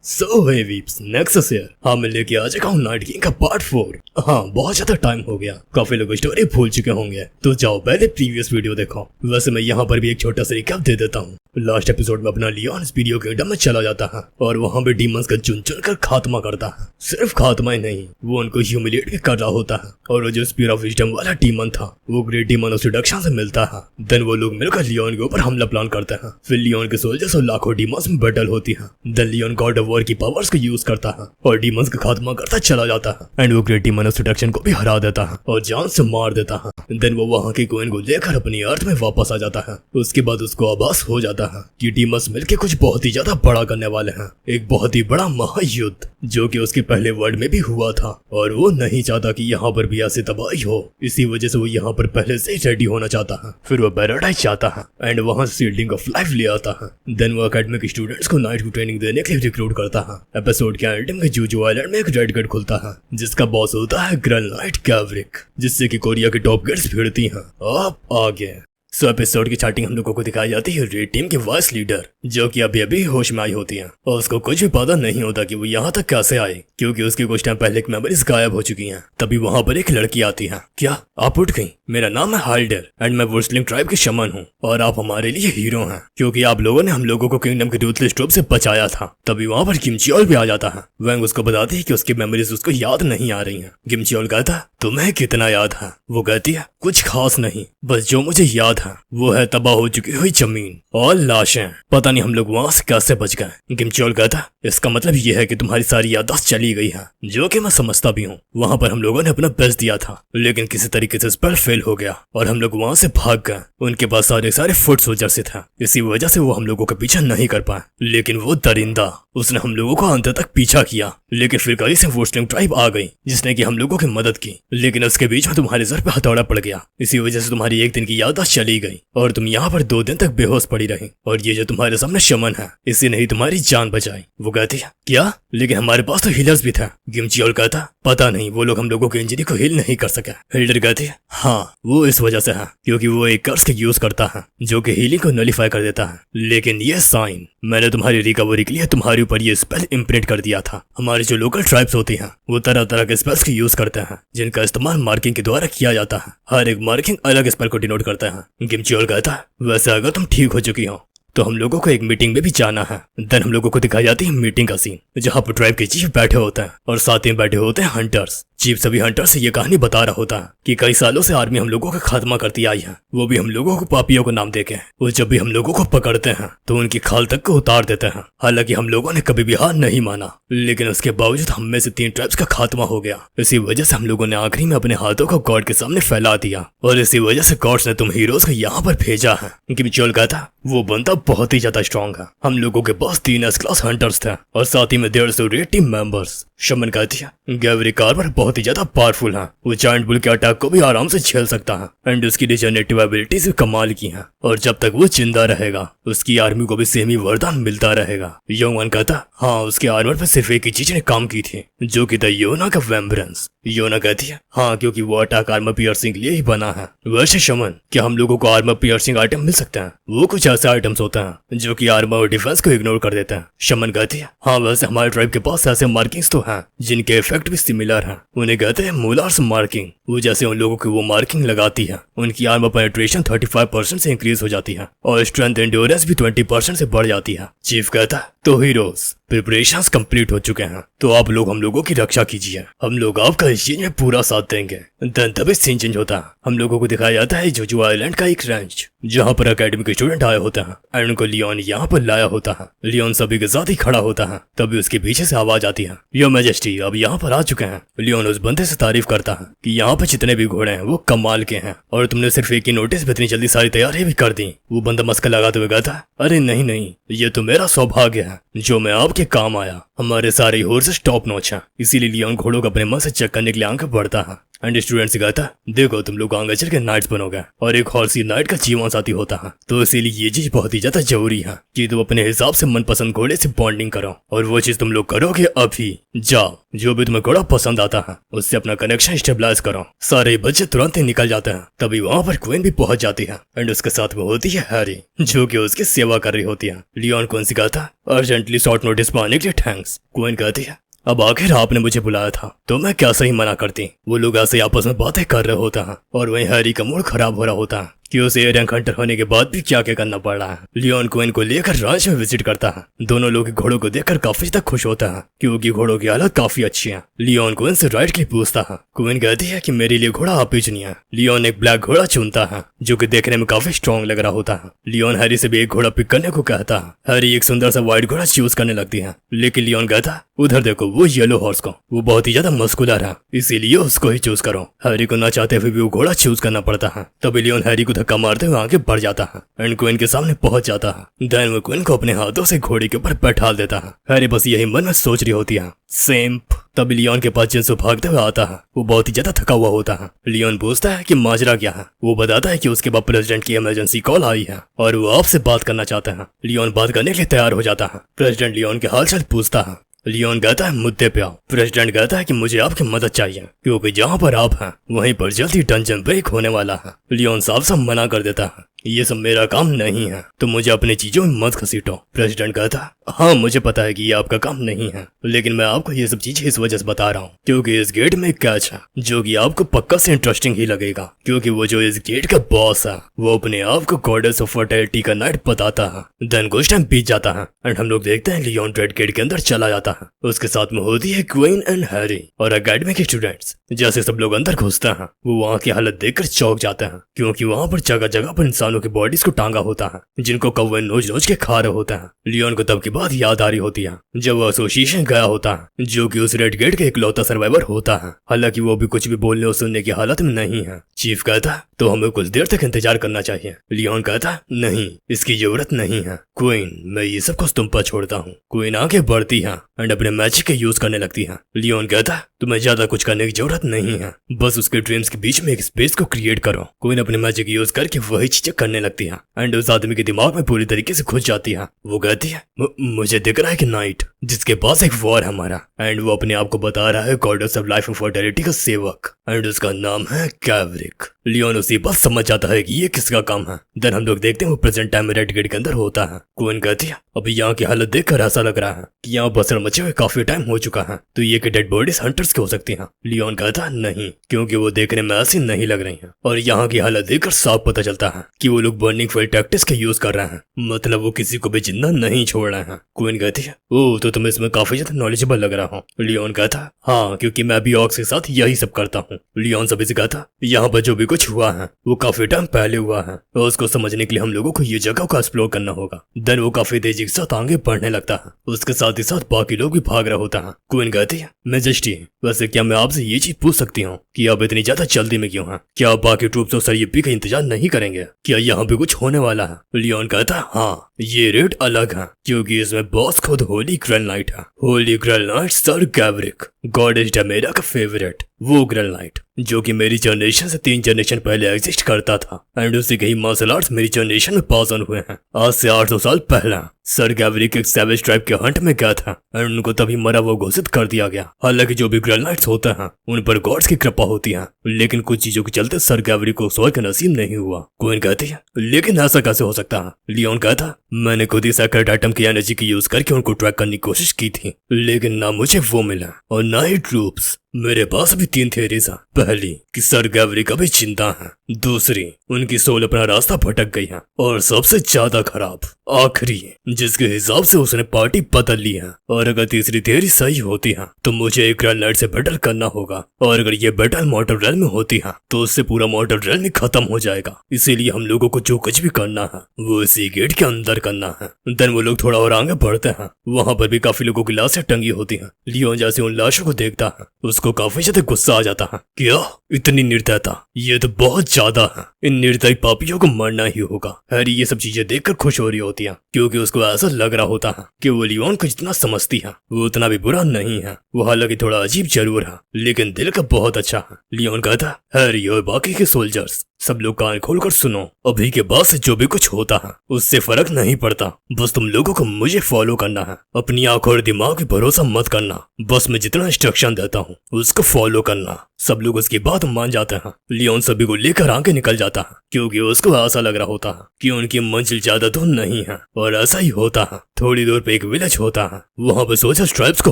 So hey weebs Nexus here. हाँ, मैं लेके आ चुका हूँ नाइट किंग का पार्ट 4। हाँ, बहुत ज्यादा टाइम हो गया, काफी लोग स्टोरी भूल चुके होंगे, तो जाओ पहले प्रीवियस वीडियो देखो। वैसे मैं यहाँ पर भी एक छोटा सा रिकैप दे देता हूँ। लास्ट एपिसोड में अपना लियोन स्पीडियो किंगडम में चला जाता है और वहाँ पे डीमंस का चुन चुन कर खात्मा करता है। सिर्फ खात्मा ही नहीं, वो उनको ह्यूमिलिएट भी कर रहा होता है। और वो जो स्पीयर ऑफ विजडम वाला डीमन था, वो ग्रेट डीमन ऑफ सेडक्शन से मिलता है। देन वो लोग मिलकर लियोन के ऊपर हमला प्लान करते हैं। फिर लियोन के सोल्जर्स और लाखों डीमंस में बैटल होती है। Then Leon god of war की पावर्स को यूज करता है और डीमंस का खात्मा करता चला जाता है। एंड वो ग्रेट डीमन ऑफ सेडक्शन को भी हरा देता है और जान से मार देता है। देन वो वहाँ की क्वीन को लेकर अपनी अर्थ में वापस आ जाता है। उसके बाद उसको आभास हो जाता है कि डीमंस मिलके कुछ बहुत ही ज्यादा बड़ा करने वाले हैं, एक बहुत ही बड़ा महायुद्ध, जो कि उसके पहले वर्ल्ड में भी हुआ था। और वो नहीं चाहता कि यहाँ पर भी ऐसी तबाही हो, इसी वजह से वो यहाँ पर पहले से ही रेडी होना चाहता है। फिर वो पैराडाइज जाता है एंड वहाँ से सील्डिंग ऑफ लाइफ ले आता है। देन वो एकेडमिक स्टूडेंट्स को नाइट की ट्रेनिंग देने के लिए रिक्रूट करता है। एपिसोड के एंड में जूजू आइलैंड में एक रेड गेट खुलता है, जिसका बॉस होता है ग्रैंड नाइट कैवरिक, जिससे कि कोरिया की टॉप गेट्स भिड़ती हैं। अब आगे एपिसोड की स्टार्टिंग हम लोगों को दिखाई जाती है रेड टीम के वाइस लीडर, जो कि अभी अभी होश में आई होती है और उसको कुछ भी पता नहीं होता कि वो यहाँ तक कैसे आए, क्योंकि उसकी कुछ टाइम पहले की मेमोरीज गायब हो चुकी हैं। तभी वहाँ पर एक लड़की आती है। क्या आप उठ गई? मेरा नाम है हाइल्डर एंड मैं वुर्सलिंग ट्राइब के शमन हूँ और आप हमारे लिए हीरो हैं, क्योंकि आप लोगों ने हम लोगों को किंगडम के रूथलेस ट्रूप से बचाया था। तभी वहाँ पर किमचियोल भी आ जाता है। वैंग उसको बताती है कि उसकी मेमोरीज उसको याद नहीं आ रही है। किमचियोल कहता है तुम्हें कितना याद है? वो कहती है कुछ खास नहीं, बस जो मुझे याद है वो है तबाह हो चुकी हुई जमीन और लाशें। पता नहीं हम लोग वहाँ से कैसे बच गए। किमचियोल कहता इसका मतलब ये है कि तुम्हारी सारी याददाश्त चली गई है, जो कि मैं समझता भी हूँ। वहाँ पर हम लोगों ने अपना बेस्ट दिया था, लेकिन किसी तरीके से स्पेल फेल हो गया और हम लोग वहाँ से भाग गए। उनके पास सारे फुट सोल्जर से था, इसी वजह से वो हम लोगों का पीछा नहीं कर पाए। लेकिन वो दरिंदा, उसने हम लोगों को अंत तक पीछा किया, लेकिन फिर कहीं से वुर्सलिंग ट्राइब आ गई, जिसने कि हम लोगों की मदद की। लेकिन उसके बीच में तुम्हारे सर पे हथौड़ा पड़ गया, इसी वजह से तुम्हारी एक दिन की याददाश्त चली गई और तुम यहाँ पर 2 दिन तक बेहोश पड़ी रही। और ये जो तुम्हारे सामने शमन है, इसी ने ही तुम्हारी जान बचाई। वो कहती है क्या? लेकिन हमारे पास तो हीलर्स भी था। किमचियोल कहता पता नहीं, वो लोग हम लोगों की इंजरी को हील नहीं कर सके। हिल्डर कहती है हाँ, वो इस वजह से है क्योंकि वो एक कर्स का यूज करता है, जो कि हीलिंग को नलिफाई कर देता है। लेकिन ये साइन, मैंने तुम्हारी रिकवरी के लिए तुम्हारे ऊपर ये स्पेल इम्प्रिंट कर दिया था। हमारी जो लोकल ट्राइब्स होती हैं, वो तरह तरह के स्पेल्स की यूज करते हैं, जिनका इस्तेमाल मार्किंग के द्वारा किया जाता है। हर एक मार्किंग अलग स्पेल को डिनोट करता है। किमचियोल कहता है वैसे अगर तुम ठीक हो चुकी हो तो हम लोगों को एक मीटिंग में भी जाना है। देन हम लोगों को दिखाई जाती है मीटिंग का सीन, जहाँ पर ट्राइब के चीफ बैठे होते हैं और साथ ही बैठे होते हैं हंटर्स। चीफ सभी हंटर्स से ये कहानी बता रहा होता है कि कई सालों से आर्मी हम लोगों का खात्मा करती आई है, वो भी हम लोगों को पापियों को नाम देके। वो जब भी हम लोगों को पकड़ते हैं तो उनकी खाल तक को उतार देते हैं। हालांकि हम लोगों ने कभी भी हार नहीं माना, लेकिन उसके बावजूद हम में से 3 ट्राइब्स का खात्मा हो गया। इसी वजह से हम लोगों ने आखिरी में अपने हाथों को गॉड के सामने फैला दिया और इसी वजह से गॉड्स ने तुम हीरोज को यहाँ पर भेजा है। किमचियोल कहता वो बंदा बहुत ही ज्यादा स्ट्रॉन्ग है। हम लोगों के पास 3 एस क्लास हंटर्स थे और साथ ही में 150 रेड टीम मेंबर्स। शमन कहती है गैवरिक कार्वर बहुत ही ज्यादा पावरफुल है, वो जायंट बुल के अटैक को भी आराम से झेल सकता है एंड उसकी रिजनरेटिव एबिलिटीज भी कमाल की हैं। और जब तक वो जिंदा रहेगा, उसकी आर्मी को भी सेम ही वरदान मिलता रहेगा। योंगवन कहता हाँ, उसके आर्मर पर सिर्फ एक ही चीज ने काम की थी, जो कि द योना का वेम्ब्रेंस। योना कहती है हाँ, क्योंकि वो अटैक आर्मर पियर्सिंग के लिए ही बना है। वैसे शमन, क्या हम लोगों को आर्मर पियर्सिंग आइटम मिल सकते हैं? वो कुछ ऐसे आइटम्स होते हैं जो कि आर्मर और डिफेंस को इग्नोर कर देते हैं। शमन कहती है हाँ, वैसे हमारे ट्राइब के पास ऐसे मार्किंग्स तो हैं जिनके इफेक्ट भी सिमिलर हैं। उन्हें कहते हैं मूलार्स मार्किंग। वो जैसे उन लोगों की वो मार्किंग लगाती है, उनकी आर्मर पेनिट्रेशन 35% से इंक्रीज हो जाती है और स्ट्रेंथ एंड्योरेंस भी 20% से बढ़ जाती है। चीफ कहता है तो हीरोज, प्रिपरेशंस कंप्लीट हो चुके हैं, तो आप लोग हम लोगों की रक्षा कीजिए, हम लोग आपका इस चीज में पूरा साथ देंगे। देन तभी सीन चेंज होता है। हम लोगों को दिखाया जाता है जूजू आइलैंड का एक रेंज, जहाँ पर एकेडमी के स्टूडेंट आए होते हैं एंड उनको लियोन यहाँ पर लाया होता है। लियोन सभी के साथ ही खड़ा होता है, तभी उसके पीछे से आवाज आती है योर मैजेस्टी अब यहाँ पर आ चुके हैं। लियोन उस बंदे से तारीफ करता है कि यहाँ पर जितने भी घोड़े हैं वो कमाल के हैं और तुमने सिर्फ एक ही नोटिस में इतनी जल्दी सारी तैयारी भी कर दी। वो बंदा मस्का लगाते हुए कहता है अरे नहीं, ये तो मेरा सौभाग्य है जो मैं आपके काम आया। हमारे सारे हॉर्सेस टॉप नॉच हैं, इसीलिए लियोन घोड़ों को अपने मन से चेक करने के लिए आगे बढ़ता है। एंड स्टूडेंट से कहता देखो तुम लोग आगे चल के नाइट्स बनोगे और एक हॉर्सी नाइट का जीवन साथी होता है, तो इसीलिए ये चीज बहुत ही ज्यादा जरूरी है कि तुम अपने हिसाब से मनपसंद घोड़े से बॉन्डिंग करो और वो चीज तुम लोग करोगे अभी। जाओ, जो भी तुम्हें घोड़ा पसंद आता है उससे अपना कनेक्शन स्टेबलाइज करो। सारे बच्चे तुरंत ही निकल जाते हैं। तभी वहाँ पर क्वीन भी पहुंच जाती है एंड उसके साथ में होती है हैरी, जो कि उसकी सेवा कर रही होती है। लियोन को सिखाता अर्जेंटली शॉर्ट नोटिस पर आने के लिए थैंक्स। थिंग्स। क्वीन कहती है अब आखिर आपने मुझे बुलाया था तो मैं क्या सही मना करती। वो लोग ऐसे आपस में बातें कर रहे होता है और वहीं हैरी का मूड खराब हो रहा होता है कि उसे एरियन हंटर होने के बाद भी क्या क्या करना पड़ रहा है। लियोन क्वीन को लेकर रांच में विजिट करता है। दोनों लोग घोड़ों को देखकर काफी ज्यादा खुश होता है क्योंकि घोड़ों की हालत काफी अच्छी है। लियोन क्वीन से राइड के लिए पूछता है। क्वीन कहती है कि मेरे लिए घोड़ा आप ही चुनिए। लियोन एक ब्लैक घोड़ा चुनता है जो कि देखने में काफी स्ट्रॉन्ग लग रहा होता है। लियोन हैरी से भी एक घोड़ा पिक करने को कहता है। हैरी एक सुंदर सा व्हाइट घोड़ा चूज करने लगती है, लेकिन लियोन कहता है उधर देखो वो येलो हॉर्स को, वो बहुत ही ज्यादा मस्कुलर है, इसीलिए उसको ही चूज करो। हैरी को ना चाहते हुए भी वो घोड़ा चूज करना पड़ता है। तभी लियोन हैरी को धक्का मारते हुए आगे बढ़ जाता है एंड क्वीन के सामने पहुंच जाता है। देन वो क्वीन को अपने हाथों से घोड़े के ऊपर बैठा देता है। हैरी बस यही मन में सोच रही होती है सेम्प। तभी लियोन के पास जिनसो भागते हुए आता है। वो बहुत ही ज्यादा थका हुआ होता है। लियोन पूछता है कि माजरा क्या है। वो बताता है कि उसके बाद प्रेसिडेंट की इमरजेंसी कॉल आई है और वो आपसे बात करना चाहते हैं। लियोन बात करने के लिए तैयार हो जाता है। प्रेसिडेंट लियोन के हालचाल पूछता है। लियोन कहता है मुद्दे पे आओ। प्रेसिडेंट कहता है कि मुझे आपकी मदद चाहिए क्योंकि जहाँ पर आप हैं वहीं पर जल्दी डंजन ब्रेक होने वाला है। लियोन साफ साफ मना कर देता है, ये सब मेरा काम नहीं है तो मुझे अपनी चीजों में मत घसीटो। प्रेसिडेंट कहता है हाँ मुझे पता है कि ये आपका काम नहीं है, लेकिन मैं आपको ये सब चीजें इस वजह से बता रहा हूँ क्योंकि इस गेट में एक कैच है जो कि आपको पक्का से इंटरेस्टिंग ही लगेगा। क्योंकि वो जो इस गेट का बॉस है वो अपने आप को गॉडेस ऑफ फर्टिलिटी का नाइट बताता है। देन कुछ टाइम बीत जाता है एंड हम लोग देखते हैं लियोन रेड गेट के अंदर चला जाता है। उसके साथ में होती है क्वीन एंड हैरी और अकेडमी के स्टूडेंट्स। जैसे सब लोग अंदर घुसते हैं वो वहाँ की हालत देखकर चौंक जाते हैं क्योंकि वहाँ पर जगह जगह पर इंसानों की बॉडीज को टांगा होता है जिनको कौवे नोच नोच के खा रहे होते हैं। लियोन को तब की बात याद आ रही होती है जब वो एसोसिएशन गया होता है जो कि उस रेड गेट का इकलौता सर्वाइवर होता है। हालांकि वो भी कुछ भी बोलने और सुनने की हालत में नहीं है। चीफ कहता है तो हमें कुछ देर तक इंतजार करना चाहिए। लियोन कहता है नहीं इसकी जरूरत नहीं है क्वीन, मैं ये सब कुछ तुम पर छोड़ता हूँ। क्वीन आगे बढ़ती है एंड अपने मैजिक के यूज करने लगती है। लियोन कहता है तुम्हें ज्यादा कुछ करने की जरूरत नहीं है, बस उसके ड्रीम्स के बीच में एक स्पेस को क्रिएट करो। क्वीन अपने मैजिक यूज करके वही चीजें करने लगती है एंड उस आदमी के दिमाग में पूरी तरीके से घुस जाती है। वो कहती है मुझे दिख रहा है कि नाइट जिसके पास एक वॉर है हमारा एंड वो अपने आप को बता रहा है goddess of life and fertility का सेवक एंड उसका नाम है कैवरिक। लियोन उसी बात समझ जाता है कि ये किसका काम है। देन हम लोग देखते हैं वो प्रेजेंट टाइम में रेड गेट के अंदर होता है। क्वीन कहती है अभी यहाँ की हालत देखकर ऐसा लग रहा है कि यहाँ बसर मचे हुए काफी टाइम हो चुका है तो ये कि डेड बॉडीज हंटर्स की हो सकती हैं। लियोन कहता है नहीं क्योंकि वो देखने में ऐसी नहीं लग रही हैं और यहाँ की हालत देखकर साफ पता चलता है कि वो लोग बर्निंग फील्ड टैक्टिक्स का यूज कर रहे हैं, मतलब वो किसी को भी जिंदा नहीं छोड़ रहे हैं। क्वीन कहती है ओह तो तुम इसमें काफी ज्यादा नॉलेजेबल लग रहा हो। लियोन कहता है हाँ क्योंकि मैं भी ऑक्स के साथ यही सब करता हूँ। लियोन सभी से कहता यहाँ पर जो भी कुछ हुआ है वो काफी टाइम पहले हुआ है और उसको समझने के लिए हम लोगों को ये जगह को एक्सप्लोर करना होगा। देन वो काफी तेजी के साथ आगे बढ़ने लगता है। उसके साथ ही साथ बाकी लोग भी भाग रहे होता है। क्वीन कहती है मेजेस्टी वैसे क्या मैं आपसे ये चीज पूछ सकती हूँ कि आप इतनी ज्यादा जल्दी में क्यों हैं? क्या आप बाकी ट्रूप्स और सरयुप्पी का इंतजार नहीं करेंगे? क्या यहाँ पे कुछ होने वाला है? लियोन कहता है हाँ ये रेड अलग है क्योंकि इसमें बॉस खुद होली ग्रेल नाइट है। Holy grail knight sir Gavrik goddess Demera का फेवरेट वो ग्रेल नाइट जो कि मेरी जनरेशन से 3 जनरेशन पहले एग्जिस्ट करता था एंड उसी के ही मार्शल आर्ट्स मेरी जनरेशन में पास ऑन हुए हैं। आज से 800 साल पहला सर गैवरिक एक सैवेज ट्राइब के हंट में गया था एंड उनको तभी मरा वो घोषित कर दिया गया। हालांकि जो भी ग्रेल नाइट्स होते हैं उन पर गॉड्स की कृपा होती है, लेकिन कुछ चीजों के चलते सर गैवरिक को स्वर्ग नसीब नहीं हुआ। क्वीन कहती है लेकिन ऐसा कैसे हो सकता है? लियोन कहता मैंने खुद ही सेक्रेट आइटम की एनर्जी की यूज करके उनको ट्रैक करने की कोशिश की थी, लेकिन ना मुझे वो मिला और ना ही ट्रूप्स। मेरे पास भी 3 थियरीज हैं। पहली कि सर गैवरिक अभी जिंदा है, दूसरी उनकी सोल अपना रास्ता भटक गई है और सबसे ज्यादा खराब आखिरी जिसके हिसाब से उसने पार्टी बदल ली है। और अगर तीसरी थियरी सही होती है तो मुझे एक ग्रेल नाइट से बैटल करना होगा और अगर ये बैटल मॉर्टल रेल्म में होती है तो उससे पूरा मॉर्टल रेल्म ही खत्म हो जाएगा। इसीलिए हम लोगों को जो कुछ भी करना है वो इसी गेट के अंदर करना है। देन वो लोग थोड़ा और आगे बढ़ते हैं। वहाँ पर भी काफी लोगों की लाशें टंगी होती हैं। लियोन जैसे उन लाशों को देखता है उसको काफी ज्यादा गुस्सा आ जाता है। क्या इतनी निर्दयता, ये तो बहुत ज्यादा है, इन निर्दयी पापियों को मरना ही होगा। हैरी ये सब चीजें देखकर खुश हो रही होती है क्योंकि उसको ऐसा लग रहा होता है कि वो लियोन को जितना समझती है वो उतना भी बुरा नहीं है। वो हालांकि थोड़ा अजीब जरूर है लेकिन दिल का बहुत अच्छा है। लियोन कहता हैरी और बाकी के सोल्जर्स सब लोग कान खोलकर सुनो, अभी के बाद से जो भी कुछ होता है उससे फर्क नहीं पड़ता, बस तुम लोगों को मुझे फॉलो करना है। अपनी आंखों और दिमाग पे भरोसा मत करना, बस मैं जितना इंस्ट्रक्शन देता हूँ उसको फॉलो करना। सब लोग उसकी बात मान जाते हैं। लियोन सभी को लेकर आगे निकल जाता है क्योंकि उसको ऐसा लग रहा होता है कि उनकी मंजिल ज्यादा दूर नहीं है। और ऐसा ही होता है। थोड़ी दूर पे एक विलेज होता है। वहाँ पे सोल्जर्स ट्राइब्स को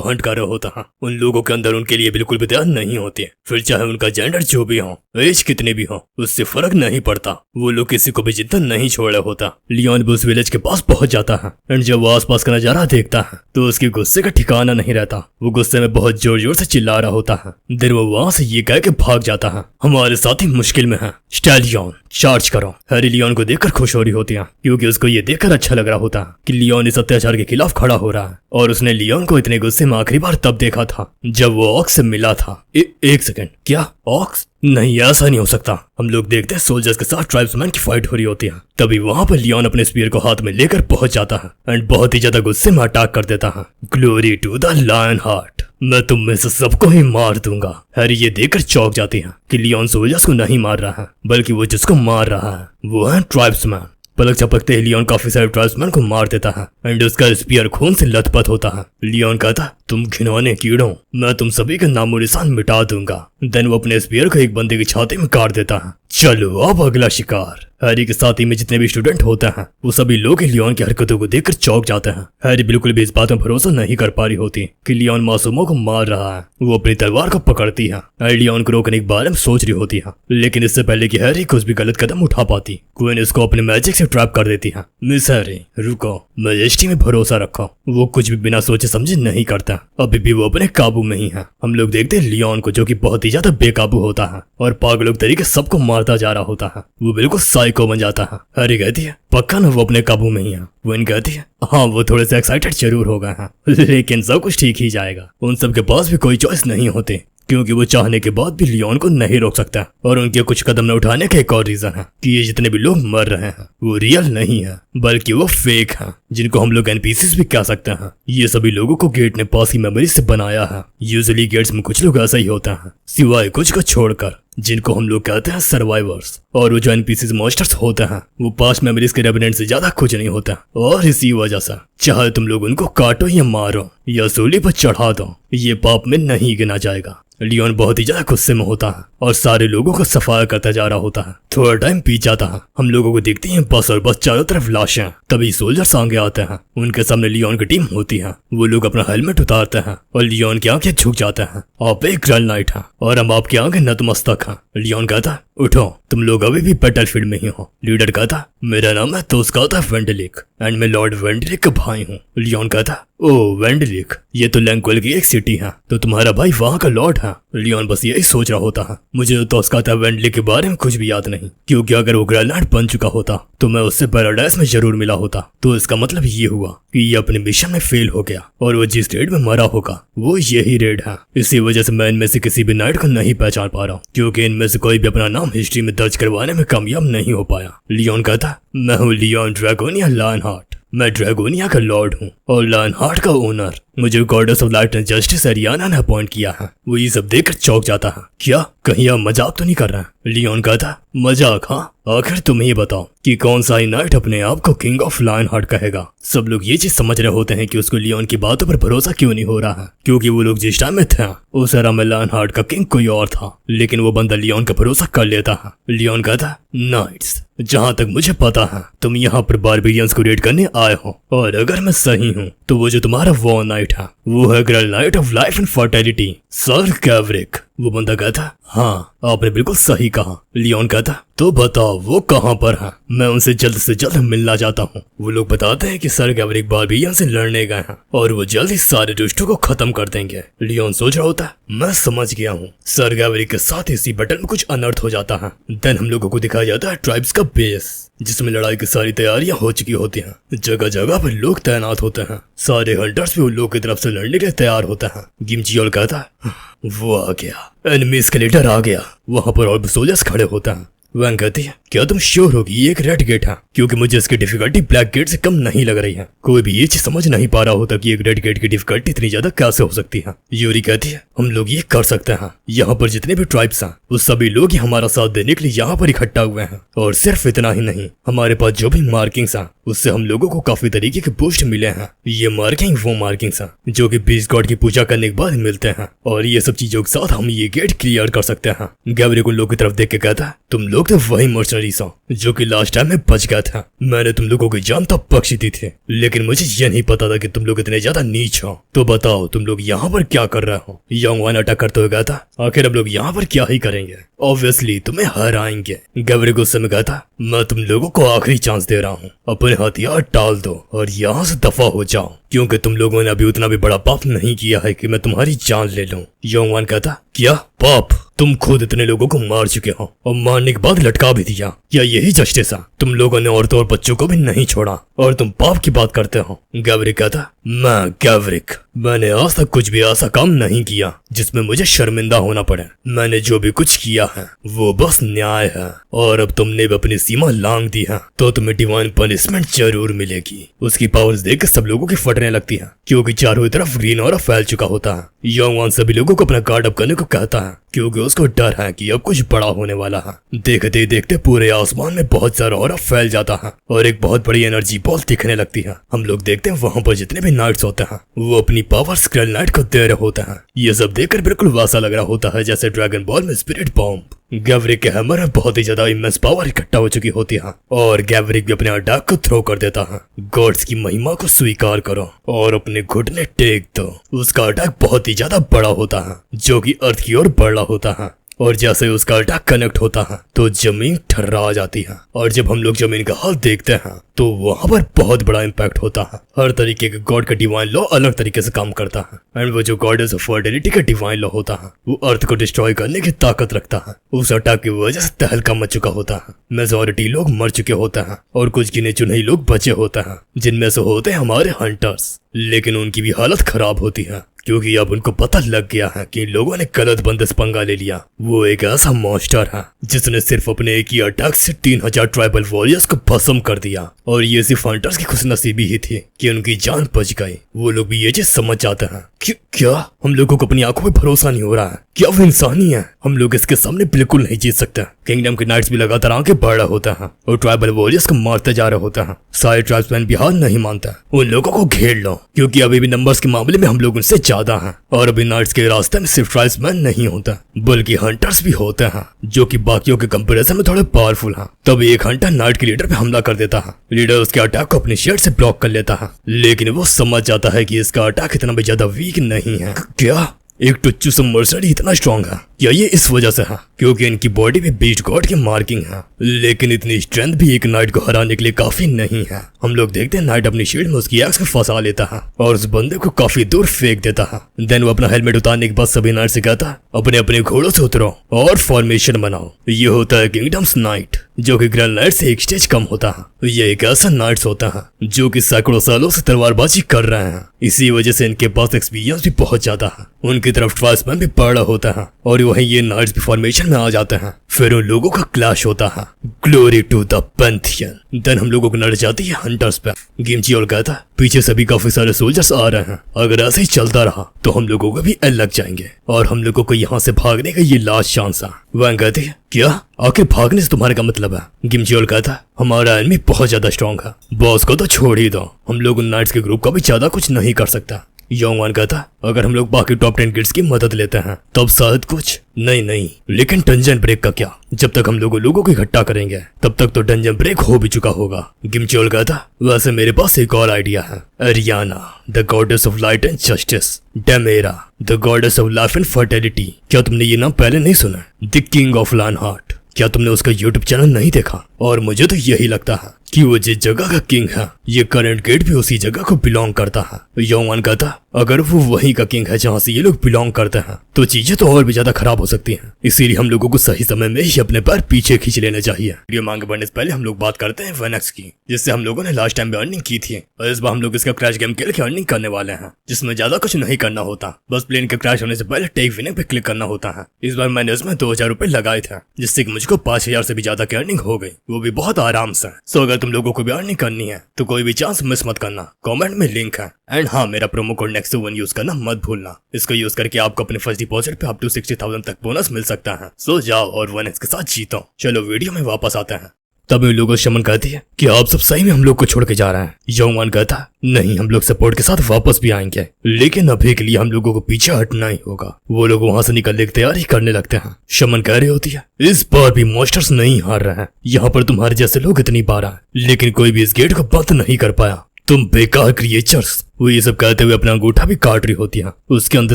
हंट कर रहे होता है। उन लोगों के अंदर उनके लिए बिल्कुल भी ध्यान नहीं होती है। फिर चाहे उनका जेंडर जो भी हो, एज कितनी भी हो, उससे फर्क नहीं पड़ता। वो लोग किसी को भी जिंदा नहीं छोड़ रहे होता। लियोन भी उस विलेज के पास पहुंच जाता है एंड जब वो आसपास का नजारा देखता है तो उसके गुस्से का ठिकाना नहीं रहता। वो गुस्से में बहुत जोर जोर से चिल्ला रहा होता है। देर वो वहाँ से ये कह के भाग जाता है, हमारे साथी मुश्किल में है, स्टैलियन चार्ज करो। हैरी लियोन को देखकर खुश हो रही होती है क्योंकि उसको ये देखकर अच्छा लग रहा होता है कि लियोन इस अत्याचार के खिलाफ खड़ा हो रहा है। और उसने लियोन को इतने गुस्से में आखिरी बार तब देखा था जब वो ऑक्स से मिला था। एक सेकंड, क्या ऑक्स? नहीं, ऐसा नहीं हो सकता। हम लोग देखते हैं सोल्जर्स के साथ ट्राइब्समैन की फाइट हो रही होती है। तभी वहाँ पर लियोन अपने स्पीयर को हाथ में लेकर पहुंच जाता है एंड बहुत ही ज्यादा गुस्से में अटैक कर देता है। Glory to the lion Heart, मैं तुम में से सबको ही मार दूंगा। हैरी ये देखकर चौंक जाती है कि लियोन सोल्जर्स को नहीं मार रहा है बल्कि वो जिसको मार रहा है वो है ट्राइब्समैन। पलक झपकते ही लियोन काफी सारे ट्राइब्समैन को मार देता है एंड उसका स्पीयर खून से लथपथ होता है। लियोन कहता, तुम घिनौने कीड़ों, मैं तुम सभी का नामो निशान मिटा दूंगा। देन वो अपने स्पीयर को एक बंदे की छाती में काट देता है। चलो अब अगला शिकार। हैरी के साथ ही में जितने भी स्टूडेंट होते हैं वो सभी लोग लियोन की हरकतों को देखकर चौंक जाते हैं। हैरी बिल्कुल भी इस बात में भरोसा नहीं कर पा रही होती कि लियोन मासूमों को मार रहा है। वो अपनी तलवार को पकड़ती है और लियोन को रोकने के बारे में सोच रही होती है, लेकिन इससे पहले कि हैरी कुछ भी गलत कदम उठा पाती, क्वीन इसको अपने मैजिक से ट्रैप कर देती है। मिस हैरी रुको, मैजेस्टी में भरोसा रखो। वो कुछ भी बिना सोचे समझे नहीं करता। अभी भी वो अपने काबू में ही है। हम लोग देखते हैं लियोन को जो कि बहुत ही ज्यादा बेकाबू होता है और पागलों के तरीके सबको मारता जा रहा होता है। वो बिल्कुल साइको बन जाता है। हैरी कहती है, पक्का ना वो अपने काबू में ही है? विन कहती है, हाँ वो थोड़े से एक्साइटेड जरूर हो गए हैं लेकिन सब कुछ ठीक ही जाएगा। उन सब के पास भी कोई चॉइस नहीं होती क्योंकि वो चाहने के बाद भी लियोन को नहीं रोक सकता। और उनके कुछ कदम न उठाने का एक और रीजन है कि ये जितने भी लोग मर रहे हैं वो रियल नहीं है बल्कि वो फेक हैं, जिनको हम लोग एनपीसीज भी कह सकते हैं। ये सभी लोगों को गेट ने पास की मेमोरी से बनाया है। यूजुअली गेट्स में कुछ लोग ऐसा ही होता है सिवाय कुछ को छोड़कर, जिनको हम लोग कहते हैं सर्वाइवर्स। और वो जो एनपीसीज मॉन्स्टर्स होते हैं वो पास्ट मेमोरीज के रेवेनेंट से ज्यादा कुछ नहीं होता। और इसी वजह से चाहे तुम लोग उनको काटो या मारो या सूली पर चढ़ा दो, ये पाप में नहीं गिना जाएगा। लियोन बहुत ही ज्यादा गुस्से में होता है और सारे लोगों को सफाया करता जा रहा होता है। थोड़ा टाइम बीत जाता है। हम लोगों को दिखती हैं बस और बस चारों तरफ लाशें। तभी सोल्जर्स आगे आते हैं। उनके सामने लियोन की टीम होती है। वो लोग अपना हेलमेट उतारते हैं और लियोन की आंखें झुक जाते हैं। आप एक ग्रैंड नाइट हैं और हम आपकी आंखें नतमस्तक हैं। लियोन कहता, उठो, तुम लोग अभी भी बैटलफील्ड में ही हो। लीडर कहता, मेरा नाम है तोस्काता वेंडलिक एंड मैं लॉर्ड वेंडलिक का भाई हूँ। लियोन कहता, ओ वेंडलिक, ये तो लैंक्वेल की एक सिटी है, तो तुम्हारा भाई वहाँ का लॉर्ड है। लियोन बस यही सोच रहा होता है। मुझे तोस्काता वेंडलिक के बारे में कुछ भी याद नहीं, क्योंकि अगर वो ग्रैंड बन चुका होता तो मैं उससे पैराडाइज में जरूर मिला होता। तो इसका मतलब ये हुआ कि ये अपने मिशन में फेल हो गया और वो जिस रेड में मरा होगा वो यही रेड है। इसी वजह से मैं इनमें से किसी भी नाइट को नहीं पहचान पा रहा हूँ, क्योंकि इनमें से कोई भी अपना नाम हिस्ट्री में दर्ज करवाने में कामयाब नहीं हो पाया। लियोन कहता, मैं हूँ लियोन ड्रैगोनिया लायनहार्ट। मैं ड्रैगोनिया का लॉर्ड हूँ और लायनहार्ट का ओनर। मुझे goddess of light and justice Ariana ने अपॉइंट किया है। वो ये सब देखकर चौंक जाता है। क्या कहीं आप मजाक तो नहीं कर रहे हैं? लियोन कहता, मजाक? हाँ, आखिर तुम ही बताओ कि कौन सा नाइट अपने आप को किंग ऑफ लायनहार्ट कहेगा। सब लोग ये चीज समझ रहे होते हैं कि उसको लियोन की बातों पर भरोसा क्यों नहीं हो रहा है, क्योंकि वो लोग जिस टाइम में थे उस एरा में लायनहार्ट का किंग कोई और था, लेकिन वो बंदा लियोन का भरोसा कर लेता है। लियोन कहता, नाइट्स, जहाँ तक मुझे पता है तुम यहाँ पर बारबेरियंस को रेड करने आए हो, और अगर मैं सही हूँ तो वो जो तुम्हारा वॉर नाइट है वो है great knight of life and fertility, sir Kavrik. वो बंदा कहता, हाँ आपने बिल्कुल सही कहा। लियोन कहता, तो बताओ वो कहाँ पर है? मैं उनसे जल्द से जल्द मिलना चाहता हूँ। वो लोग बताते हैं कि सर गैवरिक बारबेरियन से लड़ने गए हैं और वो जल्द ही सारे दुष्टों को खत्म कर देंगे। लियोन सोच रहा होता है, मैं समझ गया हूँ। सर गैवरिक के साथ इसी बैटल में कुछ अनर्थ हो जाता है। देन हम लोगों को दिखाया जाता है ट्राइब्स का बेस, जिसमें लड़ाई की सारी तैयारियां हो चुकी होती हैं। जगह जगह पर लोग तैनात होते हैं। सारे हंटर्स भी उन लोग की तरफ से लड़ने के लिए तैयार होते हैं। गिमचियोल कहता है, वो आ गया, एनिमी एस्केलेटर आ गया। वहां पर और भी सोल्जर्स खड़े होते हैं। वह कहती है क्या तुम श्योर हो कि ये एक रेड गेट है, क्योंकि मुझे इसकी डिफिकल्टी ब्लैक गेट से कम नहीं लग रही है। कोई भी ये चीज समझ नहीं पा रहा होता कि एक रेड गेट की डिफिकल्टी इतनी ज्यादा कैसे हो सकती है। यूरी कहती है हम लोग ये कर सकते हैं, यहाँ पर जितने भी ट्राइब्स हैं वो सभी लोग ही हमारा साथ देने के लिए यहाँ पर इकट्ठा हुए हैं। और सिर्फ इतना ही नहीं, हमारे पास जो भी मार्किंग्स हैं उससे हम लोगों को काफी तरीके के बूस्ट मिले हैं। ये मार्किंग वो मार्किंग्स हैं जो कि बीस्ट गॉड की पूजा करने के बाद मिलते हैं, और ये सब चीजों के साथ हम ये गेट क्लियर कर सकते हैं। गैवरिक उन लोगों की तरफ देख के कहता है तुम लोग तो वही मर्सनरीज हो जो कि लास्ट टाइम में बच गया था। मैंने तुम लोगों की जान तब बख्शी दी थी, लेकिन मुझे ये नहीं पता था कि तुम लोग इतने ज्यादा नीच हो। तो बताओ तुम लोग यहाँ पर क्या कर रहे हो। यंग वन अटैक करते हुए कहता आखिर हम लोग यहाँ पर क्या ही करेंगे, ऑब्वियसली तुम्हें हराएंगे। गैवरिक उस समय कहता मैं तुम लोगों को आखिरी चांस दे रहा हूँ, अपने हथियार टाल दो और यहाँ से दफा हो जाओ, क्योंकि तुम लोगों ने अभी उतना भी बड़ा पाप नहीं किया है कि मैं तुम्हारी जान ले लूं। यंग वन कहता क्या पाप, तुम खुद इतने लोगों को मार चुके हो और मारने के बाद लटका भी दिया, क्या यही जस्टिस है। तुम लोगों ने औरतों और बच्चों को भी नहीं छोड़ा और तुम पाप की बात करते हो। गैवरिक कहता मैं गैवरिक, मैंने आज तक कुछ भी ऐसा काम नहीं किया जिसमें मुझे शर्मिंदा होना पड़े। मैंने जो भी कुछ किया है वो बस न्याय है, और अब तुमने भी अपनी सीमा लांघ दी है तो तुम्हें डिवाइन पनिशमेंट जरूर मिलेगी। उसकी पावर्स देख सब लोगों की फटने लगती है, क्योंकि चारों तरफ ग्रीन ऑरा फैल चुका होता है। यंग वन सभी लोगों को अपना गार्ड अप करने को कहता है, क्योंकि उसको डर है कि अब कुछ बड़ा होने वाला है। देखते ही देखते पूरे आसमान में बहुत सारा ऑरा फैल जाता है और एक बहुत बड़ी एनर्जी बॉल दिखने लगती है। हम लोग देखते हैं वहाँ पर जितने भी नाइट्स होते हैं वो अपनी पावर स्क्रैल नाइट को दे रहे होते हैं। ये सब देखकर बिल्कुल वैसा लग रहा होता है जैसे ड्रैगन बॉल में स्पिरिट बॉम्ब। गैवरिक के हैमर में बहुत ही ज्यादा इमेंस पावर इकट्ठा हो चुकी होती है और गैवरिक भी अपने अटैक को थ्रो कर देता है। गॉड्स की महिमा को स्वीकार करो और अपने घुटने टेक दो। उसका अटैक बहुत ही ज्यादा बड़ा होता है जो कि अर्थ की ओर बढ़ रहा होता है, और जैसे उसका अटैक कनेक्ट होता है तो जमीन ठर्रा जाती है, और जब हम लोग जमीन का हाल देखते हैं तो वहाँ पर बहुत बड़ा इम्पैक्ट होता है। हर तरीके के गॉड का डिवाइन लॉ अलग तरीके से काम करता है, एंड वो जो गॉडेस ऑफ फर्टिलिटी का डिवाइन लॉ होता है वो अर्थ को डिस्ट्रॉय करने की ताकत रखता है। उस अटैक की वजह से तहलका मच चुका होता है, मेजॉरिटी लोग मर चुके होते हैं और कुछ गिने चुने ही लोग बचे होते हैं, जिनमें से होते हैं हमारे हंटर्स। लेकिन उनकी भी हालत खराब होती है, क्योंकि अब उनको पता लग गया है कि इन लोगों ने गलत बंदे से पंगा ले लिया। वो एक ऐसा मॉन्स्टर है जिसने सिर्फ अपने एक ही अटैक से 3000 ट्राइबल वॉरियर्स को भस्म कर दिया, और ये सिर्फ हंटर्स की खुशनसीबी ही थी कि उनकी जान बच गई। वो लोग भी ये चीज समझ जाते हैं कि क्या हम लोगों को अपनी आंखों पे भरोसा नहीं हो रहा है, क्या वो इंसान ही है। हम लोग इसके सामने बिल्कुल नहीं जीत सकते। किंगडम के नाइट्स भी लगातार आगे बढ़ रहे होता है और ट्राइबल वॉरियर्स को मारते जा रहे होता है। सारे ट्राइब्समैन भी हार नहीं मानता, उन लोगों को घेर लो, क्योंकि अभी भी नंबर्स के मामले में हम लोग उनसे ज्यादा हैं। और अभी नाइट्स के रास्ते में सिर्फ ट्राइब्समैन नहीं होता बल्कि हंटर्स भी होते हैं, जो कि बाकियों के कंपैरिजन में थोड़े पावरफुल हैं। तभी एक हंटर नाइट के लीडर पे हमला कर देता है। लीडर उसके अटैक को अपनी शेड से ब्लॉक कर लेता है, लेकिन वो समझ जाता है कि इसका अटैक इतना भी ज्यादा वीक नहीं है। क्या एक टुच्चू सा मर्सनरी इतना स्ट्रॉन्ग है? या ये इस वजह से है क्योंकि इनकी बॉडी भी बीस्ट गॉड की मार्किंग है, लेकिन इतनी स्ट्रेंथ भी एक नाइट को हराने के लिए काफी नहीं है। हम लोग देखते हैं नाइट अपनी शील्ड में उसकी एक्स को फंसा लेता है और उस बंदे को काफी दूर फेंक देता है। देन वो अपना हेलमेट उतारने के बाद सभी नाइट से कहता है अपने अपने घोड़ों से उतरो और फॉर्मेशन बनाओ। ये होता है किंगडम्स नाइट, जो कि ग्रैंड नाइट से एक स्टेज कम होता है। ये एक ऐसा नाइट्स होता है जो कि सैकड़ों सालों से तलवारबाजी कर रहे हैं, इसी वजह से इनके पास एक्सपीरियंस भी बहुत ज्यादा है। उनकी तरफ ट्राइब्समैन भी बड़ा होता है और वहीं ये नाइट्स भी फॉर्मेशन में आ जाते हैं। फिर उन लोगों का क्लैश होता है। Glory to the Pantheon. Then हम लोगों को नड़ जाती है हंटर्स पे। गिमची और कहता है पीछे से भी काफी सारे सोल्जर्स आ रहे हैं, अगर ऐसे ही चलता रहा तो हम लोगों को भी एल लग जाएंगे और हम लोगों को यहाँ से भागने का ये लास्ट चांस है। वह कहती है क्या आखिर भागने से तुम्हारे का मतलब है? गिमची कहता है हमारा एनिमी बहुत ज्यादा स्ट्रॉन्ग है, बॉस को तो छोड़ ही दो, हम लोग उन नाइट्स के ग्रुप का भी ज्यादा कुछ नहीं कर सकता। यंग वन कहता अगर हम लोग बाकी टॉप 10 गिल्ड्स की मदद लेते हैं तब शायद कुछ नहीं, लेकिन डंजन ब्रेक का क्या? जब तक हम लोगों को इकट्ठा करेंगे तब तक तो डंजन ब्रेक हो भी चुका होगा। गिमचोल कहता वैसे मेरे पास एक और आइडिया है। Ariana the goddess of light and justice, Demera the goddess of life and fertility. क्या तुमने ये नाम पहले नहीं सुना? The king of Lionheart. क्या तुमने उसका यूट्यूब चैनल नहीं देखा? और मुझे तो यही लगता है कि वो जिस जगह का किंग है ये करंट गेट भी उसी जगह को बिलोंग करता है। योंगवान कहता अगर वो वहीं का किंग है जहाँ से ये लोग बिलोंग करते हैं तो चीजें तो और भी ज्यादा खराब हो सकती हैं। इसीलिए हम लोगों को सही समय में ही अपने पैर पीछे खींच लेने चाहिए। वीडियो मांगे बढ़ने से पहले हम लोग बात करते हैं 1x की, जिससे हम लोगों ने लास्ट टाइम भी अर्निंग की थी और इस बार हम लोग इसका क्रैश गेम खेल के अर्निंग करने वाले हैं, जिसमें ज्यादा कुछ नहीं करना होता, बस प्लेन के क्रैश होने से पहले टेक विनिंग पे क्लिक करना होता है। इस बार मैंने इसमें 2000 रुपए लगाए थे, जिससे कि मुझको 5000 से भी ज्यादा की अर्निंग हो गई, वो भी बहुत आराम से। सो अगर तुम लोगों को भी अर्निंग करनी है तो कोई भी चांस मिस मत करना, कमेंट में लिंक है। एंड हाँ, मेरा प्रोमो कोड नेक्स्ट1 यूज करना मत भूलना। इसको यूज करके आपको अपने फर्स्ट डिपॉजिट पे अप टू 60,000 तक बोनस मिल सकता है। सो जाओ और 1x के साथ जीतो। चलो वीडियो में वापस आते हैं। तब इन लोगों शमन कहती है कि आप सब सही में हम लोग को छोड़ के जा रहे हैं। योंगवान कहता नहीं, हम लोग सपोर्ट के साथ वापस भी आएंगे, लेकिन अभी के लिए हम लोगों को पीछे हटना ही होगा। वो लोग वहाँ से निकलने की तैयारी करने लगते हैं। शमन कह रही होती है इस बार भी मॉन्स्टर्स नहीं हार रहे हैं, यहाँ पर तुम्हारे जैसे लोग इतनी बार आए, लेकिन कोई भी इस गेट को बंद नहीं कर पाया। तुम बेकार क्रिएचर्स। वो ये सब कहते हुए अपना अंगूठा भी काट रही होती है। उसके अंदर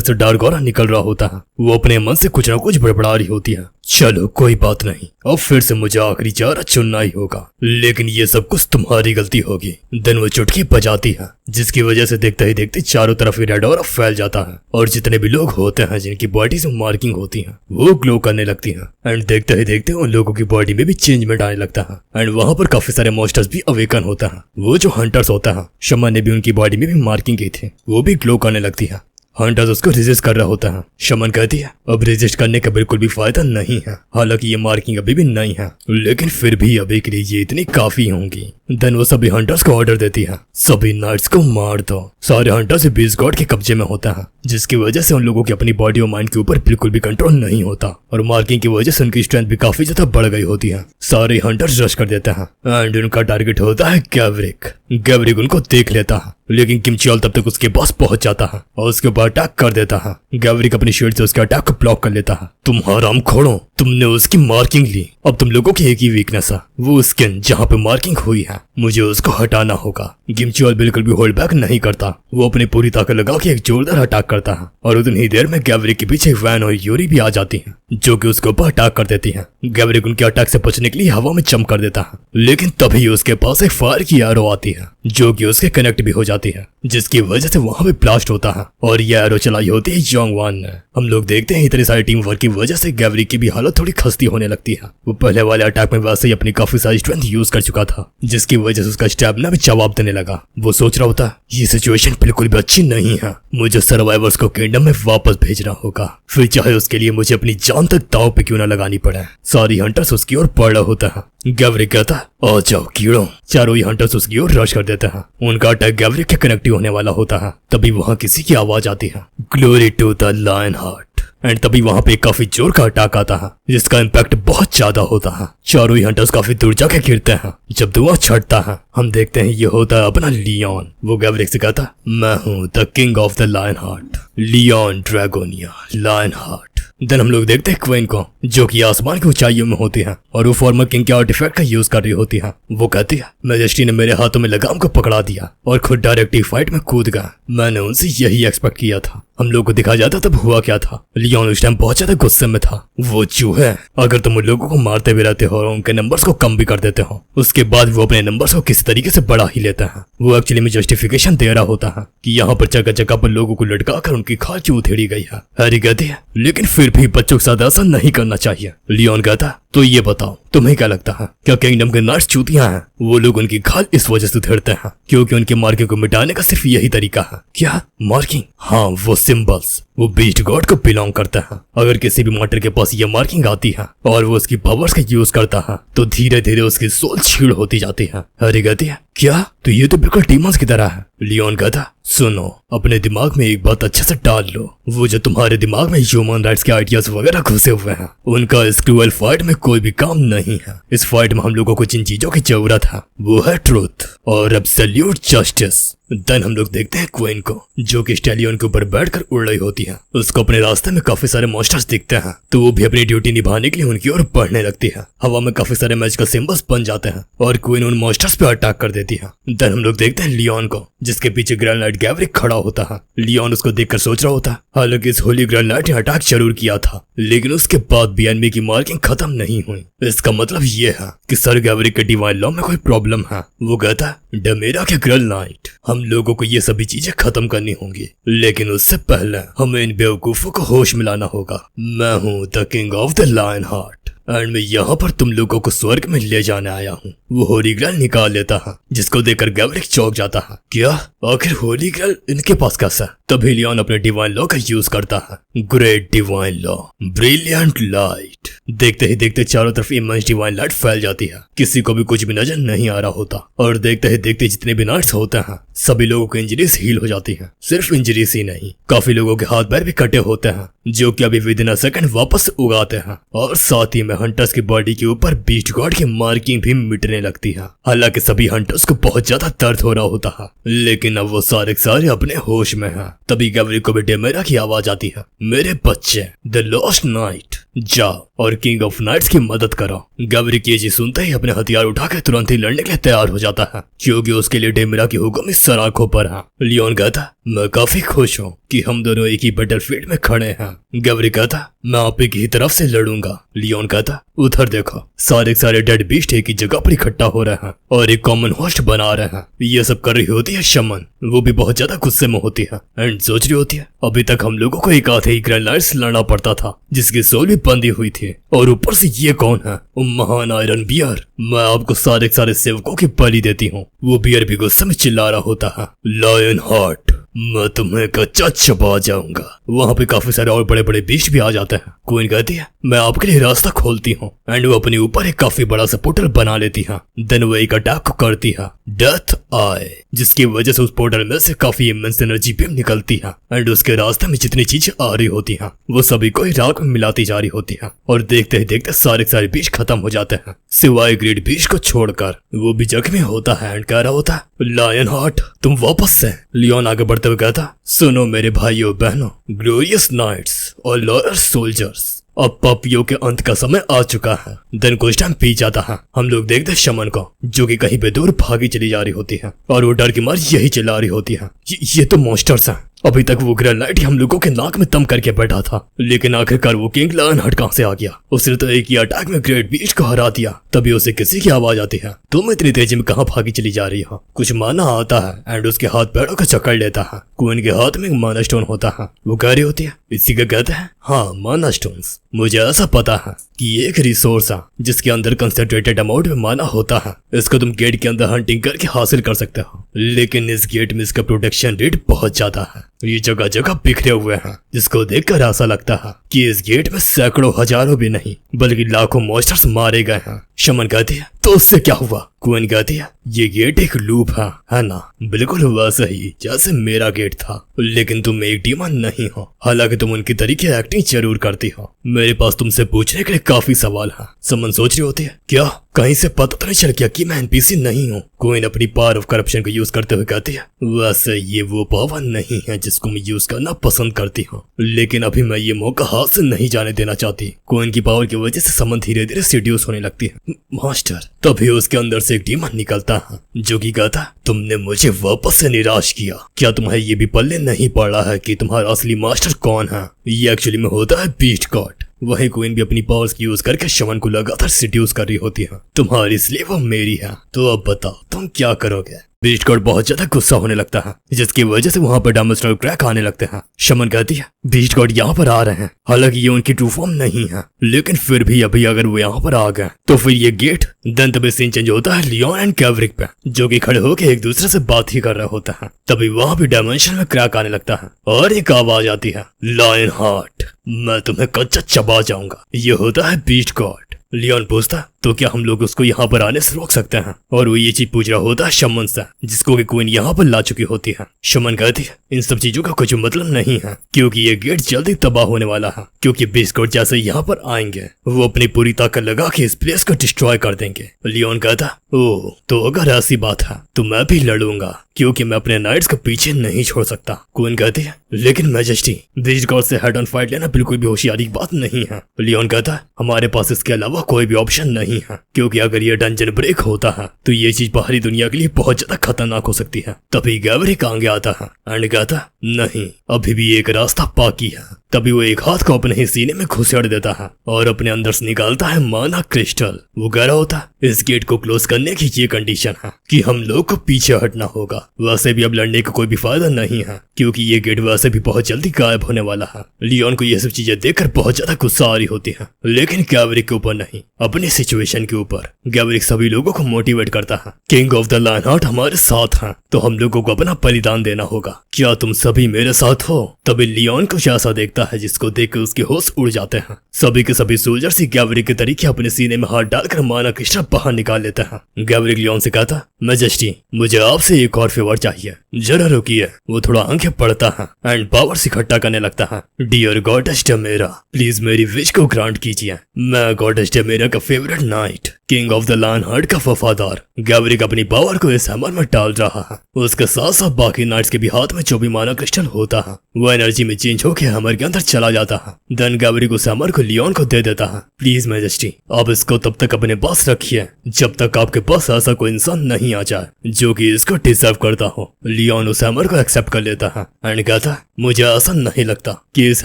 से डार्क ऑरा निकल रहा होता है। वो अपने मन से कुछ ना कुछ बड़बड़ा रही होती है। चलो कोई बात नहीं, अब फिर से मुझे आखिरी चारा चुनना ही होगा, लेकिन ये सब कुछ तुम्हारी गलती होगी। देन वो चुटकी बजाती है, जिसकी वजह से देखते ही देखते चारों तरफ रेड ऑरा फैल जाता है और जितने भी लोग होते हैं जिनकी बॉडी से मार्किंग होती है वो ग्लो करने लगती है। एंड देखते ही देखते उन लोगों की बॉडी में भी चेंजमेंट आने लगता है। एंड वहां पर काफी सारे मॉन्स्टर्स भी अवेकन होता है। वो जो हंटर्स होता है, शमन ने भी उनकी बॉडी में भी मार्किंग की थी, वो भी ग्लो करने लगती है। हंटर्स उसको रेजिस्ट कर रहा होता है। शमन कहती है अब रेजिस्ट करने का बिल्कुल भी फायदा नहीं है, हालांकि ये मार्किंग अभी भी नहीं है, लेकिन फिर भी अभी के लिए ये इतनी काफी होंगी। देन वो सभी हंटर्स को ऑर्डर देती है सभी नाइट्स को मार दो। सारे हंटर्स बीस्ट गॉड के कब्जे में होता है, जिसकी वजह से उन लोगों की अपनी बॉडी और माइंड के ऊपर बिल्कुल भी कंट्रोल नहीं होता और मार्किंग की वजह से उनकी स्ट्रेंथ भी काफी ज्यादा बढ़ गई होती है। सारे हंटर्स रश कर देते हैं एंड उनका टारगेट होता है गैवरिक। गैवरिक उनको देख लेता है, लेकिन किम चियोल तब तक उसके पास पहुंच जाता है और उसके ऊपर अटैक कर देता है। गैवरिक अपनी शील्ड से उसके अटैक को ब्लॉक कर लेता है। तुम हरामखोरों, तुमने उसकी मार्किंग ली, अब तुम लोगों की एक ही वीकनेस है, वो स्किन जहाँ पे मार्किंग हुई है, मुझे उसको हटाना होगा। किम चियोल बिल्कुल भी होल्ड बैक नहीं करता, वो अपनी पूरी ताकत लगा के एक जोरदार अटैक करता है और उतनी ही देर में गैवरिक के पीछे वैन और यूरी भी आ जाती हैं, जो कि उसके ऊपर अटैक कर देती हैं। गैवरिक उनके अटैक से बचने के लिए हवा में जंप कर देता है, लेकिन तभी उसके पास एक फायर की एरो आती है जो कि उसके कनेक्ट भी हो जाती है, जिसकी वजह से वहां पे ब्लास्ट होता है और ये एरो चलाई होती है योंगवान ने। हम लोग देखते हैं इतनी सारी टीम वर्क की वजह से गैवरिक की भी हालत थोड़ी खस्ती होने लगती है। वो पहले वाले अटैक में वैसे ही अपनी काफी सारी स्ट्रेंथ यूज कर चुका था, जिसकी वजह से उसका स्टैमिना भी जवाब देने लगा। वो सोच रहा होता ये सिचुएशन बिल्कुल भी अच्छी नहीं है, मुझे सर्वाइवर्स को किंगडम में वापस भेजना होगा, फिर चाहे उसके लिए मुझे अपनी जान तक दांव पे क्यों ना लगानी पड़े। सारी हंटर्स उसकी ओर बढ़ रहा होता है। गैवरिक कहता आ जाओ कीड़ों। चारों ही हंटर्स उसकी ओर रश कर देते हैं। उनका अटैक गैवरिक के कनेक्टिव होने वाला होता है। तभी वहां किसी की आवाज आती है glory to the lion Heart. And तभी वहां पे काफी जोर का अटैक आता है, जिसका इम्पैक्ट बहुत ज्यादा होता है। चारों ही हंटर्स काफी दूर जाके गिरते हैं। जब धुआं छटता है हम देखते हैं ये होता है अपना लियोन। वो गैवरिक से कहता मैं हूँ the king of the lion heart, Leon Dragonia lion heart. Then हम लोग देखते हैं क्वीन को, जो कि आसमान की ऊंचाइयों में होती है और वो फॉर्मर किंग के आर्टिफैक्ट का यूज कर रही होती है। वो कहती है मैजेस्टी ने मेरे हाथों में लगाम को पकड़ा दिया और खुद डायरेक्टली फाइट में कूद गया। मैंने उनसे यही एक्सपेक्ट किया था। हम लोग को दिखा जाता तब हुआ क्या था। लियोन उस टाइम बहुत ज्यादा गुस्से में था। वो चूहे, अगर तुम उन लोगों को मारते भी रहते हो और उनके नंबर्स को कम भी कर देते हो, उसके बाद वो अपने नंबर्स को किसी तरीके से बढ़ा ही लेते हैं। वो एक्चुअली में जस्टिफिकेशन दे रहा होता है कि यहाँ पर जगह जगह पर लोगों को लटका कर उनकी खाल क्यों उधेड़ी गई है। हैरी कहती है लेकिन फिर भी बच्चों के साथ ऐसा नहीं करना चाहिए। लियोन कहता तो ये बताओ तुम्हें क्या लगता है, क्या किंगडम के नाइट्स चूतियां हैं? वो लोग उनकी खाल इस वजह से उधेड़ते हैं क्योंकि उनकी मार्किंग को मिटाने का सिर्फ यही तरीका है। क्या मार्किंग? हाँ, वो सिंबल्स। वो बीस्ट गॉड को बिलोंग करता है। अगर किसी भी मॉर्टर के पास ये मार्किंग आती है और वो उसकी पावर्स का यूज करता है तो धीरे धीरे उसकी सोल छीड़ होती जाती है। हैरी कहती है क्या? तो ये तो बिल्कुल डीमंस की तरह है। लियोन कहता सुनो, अपने दिमाग में एक बात अच्छे से डाल लो, वो जो तुम्हारे दिमाग में ह्यूमन राइट्स के आइडियाज वगैरह घुसे हुए हैं उनका इस क्रूअल फाइट में कोई भी काम नहीं है। इस फाइट में हम लोगों को जिन चीजों की जरूरत है वो है ट्रूथ और एब्सोल्यूट जस्टिस। देन हम लोग देखते हैं क्वीन को, जो कि स्टैलियन के ऊपर बैठकर उड़ रही होती है। उसको अपने रास्ते में काफी सारे मॉन्स्टर्स दिखते हैं, तो वो भी अपनी ड्यूटी निभाने के लिए उनकी ओर बढ़ने लगती है। हवा में काफी सारे मैजिकल सिंबल्स बन जाते हैं और क्वीन उन मॉन्स्टर्स पे अटैक कर देती है। देन हम लोग देखते हैं लियोन को, जिसके पीछे ग्रैंड नाइट गैवरिक खड़ा होता है। लियोन उसको देखकर सोच रहा होता है, हालांकि इस होली ग्रैंड नाइट ने अटैक जरूर किया था, लेकिन उसके बाद भी एनिमी की मार्किंग खत्म नहीं हुई। इसका मतलब ये है कि सर गैवरिक के डिवाइन लॉ में कोई प्रॉब्लम है। वो कहता है, डमेरा के ग्रैंड नाइट, हम लोगों को ये सभी चीजें खत्म करनी होंगी, लेकिन उससे पहले हमें इन बेवकूफों को होश मिलाना होगा। मैं हूँ the king of the lion Heart and मैं यहाँ पर तुम लोगों को स्वर्ग में ले जाने आया हूँ। वो होली ग्रेल निकाल लेता है, जिसको देखकर गैवरिक चौंक जाता है। क्या आखिर होली ग्रेल इनके पास कैसा? तभी लियोन अपने डिवाइन लॉ का यूज करता है। Great divine law, brilliant light. देखते ही देखते चारों तरफ इमेंस डिवाइन लाइट फैल जाती है, किसी को भी कुछ भी नजर नहीं आ रहा होता। और देखते ही देखते जितने भी नाइट्स होते हैं, सभी लोगों की इंजरीज हील हो जाती है। सिर्फ इंजरीज ही नहीं, काफी लोगों के हाथ पैर भी कटे होते हैं, जो कि अभी विद इन अ सेकंड वापस उगाते हैं। और साथ ही में हंटर्स की बॉडी के ऊपर बीस्ट गॉड की मार्किंग भी मिटने लगती है। हालांकि सभी हंटर्स को बहुत ज्यादा दर्द हो रहा होता है, लेकिन अब वो सारे अपने होश में हैं। तभी गैवरिक को भी डेमेरा की आवाज आती है, मेरे बच्चे, द लॉस्ट नाइट, जाओ और किंग ऑफ नाइट्स की मदद करो। गैवरिक ये चीज सुनते ही अपने हथियार उठाकर तुरंत ही लड़ने के लिए तैयार हो जाता है, क्योंकि उसके लिए डेमेरा की हुक्म इस सराखों पर है। लियोन कहता, मैं काफी खुश हूँ कि हम दोनों एक ही बैटलफील्ड में खड़े हैं। गैवरिक कहता, मैं आप एक ही तरफ से लड़ूंगा। लियोन कहता, उधर देखो, सारे डेड बीस्ट एक ही जगह पर इकट्ठा हो रहे हैं और एक कॉमन होस्ट बना रहे हैं। ये सब कर रही होती है शमन, वो भी बहुत ज्यादा गुस्से में होती है एंड सोच रही होती है, अभी तक हम लोगों को एक आधे ही ग्रैंड नाइट्स लड़ना पड़ता था, जिसकी सोल भी बंधी हुई थी, और ऊपर से ये कौन है? महान आयरन बियर। मैं आपको सारे सेवकों की बलि देती हूँ। वो बियर भी गुस्से में चिल्ला रहा होता है, लायन हार्ट, मैं तुम्हें कच्चा चबा जाऊंगा। वहाँ पे काफी सारे और बड़े बड़े बीस्ट भी आ जाते हैं। क्वीन कहती है, मैं आपके लिए रास्ता खोलती हूँ, एंड वो अपने ऊपर एक काफी बड़ा सा पोर्टल बना लेती है। देन वो एक अटैक को करती है, डेथ आई, जिसकी वजह से उस पोर्टल में से काफी इमेंस एनर्जी बीम निकलती है, एंड उसके रास्ते में जितनी चीजें आ रही होती हैं, वो सभी को राख में मिलाती जा रही होती है। और देखते ही देखते सारे बीस्ट खत्म हो जाते हैं, सिवाय ग्रेट बीस्ट को छोड़कर। वो भी जख्मी होता है एंड कह रहा होता है, लायन हार्ट, तुम वापस से। लियोन आगे बढ़ते हुए कहता, सुनो मेरे भाइयों बहनों, ग्लोरियस नाइट्स और लॉयल सोल्जर्स, अब पापियों के अंत का समय आ चुका है। दिन कुछ टाइम पी जाता है। हम लोग देखते हैं शमन को, जो कि कहीं पे दूर भागी चली जा रही होती है, और वो डर की मार यही चिल्ला रही होती है, ये तो मॉन्स्टर्स हैं। अभी तक वो ग्रैंड नाइट हम लोगों के नाक में दम करके बैठा था, लेकिन आखिरकार वो किंग लायन हार्ट कहां से आ गया? उसने तो एक ही अटैक में ग्रेट बीस्ट को हरा दिया। तभी उसे किसी की आवाज आती है, तुम इतनी तेजी में कहां भागी चली जा रही हो? कुछ माना आता है एंड उसके हाथ पैरों को चकड़ लेता है। क्वीन के हाथ में एक माना स्टोन होता है। वो कह रही होती है, इसी का कहते हैं, हाँ माना स्टोन्स। मुझे ऐसा पता है कि ये एक रिसोर्स है जिसके अंदर कंसेंट्रेटेड अमाउंट में माना होता है। इसको तुम गेट के अंदर हंटिंग करके हासिल कर सकते हो, लेकिन इस गेट में इसका प्रोटेक्शन रेट बहुत ज्यादा है। ये जगह जगह बिखरे हुए हैं, जिसको देखकर ऐसा लगता है कि इस गेट में सैकड़ों हजारों भी नहीं बल्कि लाखों मॉन्स्टर्स मारे गए हैं। शमन कहती है, तो उससे क्या हुआ? क्वीन कहती है, ये गेट एक लूप है ना? बिल्कुल वैसा ही जैसे मेरा गेट था, लेकिन तुम एक डीमन नहीं हो। हालांकि तुम उनकी तरीके एक्टिंग जरूर करती हो। मेरे पास तुमसे पूछने के लिए काफी सवाल है। समन सोच रही होती है, क्या कहीं से पता तो नहीं चल गया कि मैं एनपीसी नहीं हूँ? क्वीन अपनी पावर ऑफ करप्शन को यूज करते हुए कहती है, वैसे ये वो पावर नहीं है जिसको मैं यूज करना पसंद करती हूँ, लेकिन अभी मैं ये मौका हाथ से नहीं जाने देना चाहती। क्वीन की पावर की वजह से समन धीरे धीरे सीड्यूस होने लगती है। मास्टर, तभी उसके अंदर से एक डीमन निकलता है, जो कि कहता, तुमने मुझे वापस से निराश किया। क्या तुम्हें ये भी पल्ले नहीं पड़ रहा है कि तुम्हारा असली मास्टर कौन है? ये एक्चुअली में होता है बीस्ट गॉड। वही क्वीन भी अपनी पावर्स की यूज करके शमन को लगातार सीड्यूस कर रही होती है। तुम्हारी स्लेव वो मेरी है, तो अब बताओ तुम क्या करोगे? बीस्ट गॉड बहुत ज्यादा गुस्सा होने लगता है, जिसकी वजह से वहाँ पर डायमेंशनल क्रैक आने लगते हैं। शमन कहती है, बीस्ट गॉड यहाँ पर आ रहे हैं। हालांकि ये उनकी ट्रू फॉर्म नहीं है, लेकिन फिर भी अभी अगर वो यहाँ पर आ गए तो फिर ये गेट। देन तभी सीन चेंज होता है लियोन एंड गैवरिक पे, जो कि खड़े होकर एक दूसरे से बात ही कर रहे होता है। तभी वहाँ भी डायमेंशन में क्रैक आने लगता है और एक आवाज आती है, लायन हार्ट, मैं तुम्हें कच्चा चबा जाऊंगा। ये होता है बीस्ट गॉड। लियोन पूछता, तो क्या हम लोग उसको यहाँ पर आने से रोक सकते हैं? और वो ये चीज पूछ रहा होता है शमन से, जिसको कि क्वीन यहाँ पर ला चुकी होती है। शमन कहती है इन सब चीजों का कुछ मतलब नहीं है, क्योंकि ये गेट जल्दी तबाह होने वाला है, क्योंकि बिस्कुट जैसे यहाँ पर आएंगे वो अपनी पूरी ताकत लगा के इस प्लेस को डिस्ट्रॉय कर देंगे। लियोन कहता ओह, तो अगर ऐसी बात है तो मैं भी लड़ूंगा, क्योंकि मैं अपने नाइट्स को पीछे नहीं छोड़ सकता। क्वीन कहती है लेकिन मैजेस्टी, बीस्ट गॉड से हेड ऑन फाइट लेना बिल्कुल भी होशियारी की बात नहीं है। लियोन कहता है हमारे पास इसके अलावा कोई भी ऑप्शन नहीं है, क्योंकि अगर ये डंजन ब्रेक होता है तो ये चीज बाहरी दुनिया के लिए बहुत ज्यादा खतरनाक हो सकती है। तभी गैवरिक आगे आता है एंड कहता नहीं, अभी भी एक रास्ता बाकी है। तभी वो एक हाथ को अपने ही सीने में घुसेड़ देता है और अपने अंदर से निकालता है माना क्रिस्टल। वो कह रहा होता है इस गेट को क्लोज करने की ये कंडीशन है कि हम लोग को पीछे हटना होगा। वैसे भी अब लड़ने का कोई भी फायदा नहीं है, क्योंकि ये गेट वैसे भी बहुत जल्दी गायब होने वाला है। लियोन को ये सब चीजें देखकर बहुत ज्यादा गुस्सा आ रही होती है, लेकिन गैवरिक के ऊपर नहीं, अपनी सिचुएशन के ऊपर। गैवरिक सभी लोगों को मोटिवेट करता है, किंग ऑफ द लायनहार्ट हमारे साथ हैं, तो हम लोगों को अपना बलिदान देना होगा। क्या तुम सभी मेरे साथ हो? तभी लियोन कुछ ऐसा देखता है जिसको देखकर उसके होश उड़ जाते हैं। सभी के सभी सोल्जर्स ही गैवरिक के तरीके अपने सीने में हाथ डालकर माना क्रिस्टल बाहर निकाल लेते हैं। गैवरिक लियोन से कहता मैजेस्टी, मुझे आपसे एक और फेवर चाहिए, जरा रुकिए। वो थोड़ा आंखें पड़ता है एंड पावर्स इकट्ठा करने लगता है। डियर गॉडेस डेमेरा, प्लीज मेरी विश को ग्रांट कीजिए। मैं गॉडेस डेमेरा का favourite night, king of the Lionheart का वफादार। गैवरिक अपनी पावर को इस हैमर में डाल रहा है। उसके साथ साथ बाकी नाइट्स के भी हाथ में जो भी माना क्रिस्टल होता है वो एनर्जी में चेंज होकर हैमर के अंदर चला जाता है। देन गैवरिक उस हैमर को लियोन को दे देता है। प्लीज मैजेस्टी, आप इसको तब तक अपने पास रखिए जब तक आपके पास ऐसा कोई इंसान नहीं आ जाए जो कि इसको डिजर्व करता हो। लियोन उस हैमर को एक्सेप्ट कर लेता है एंड कहता है मुझे ऐसा नहीं लगता कि इस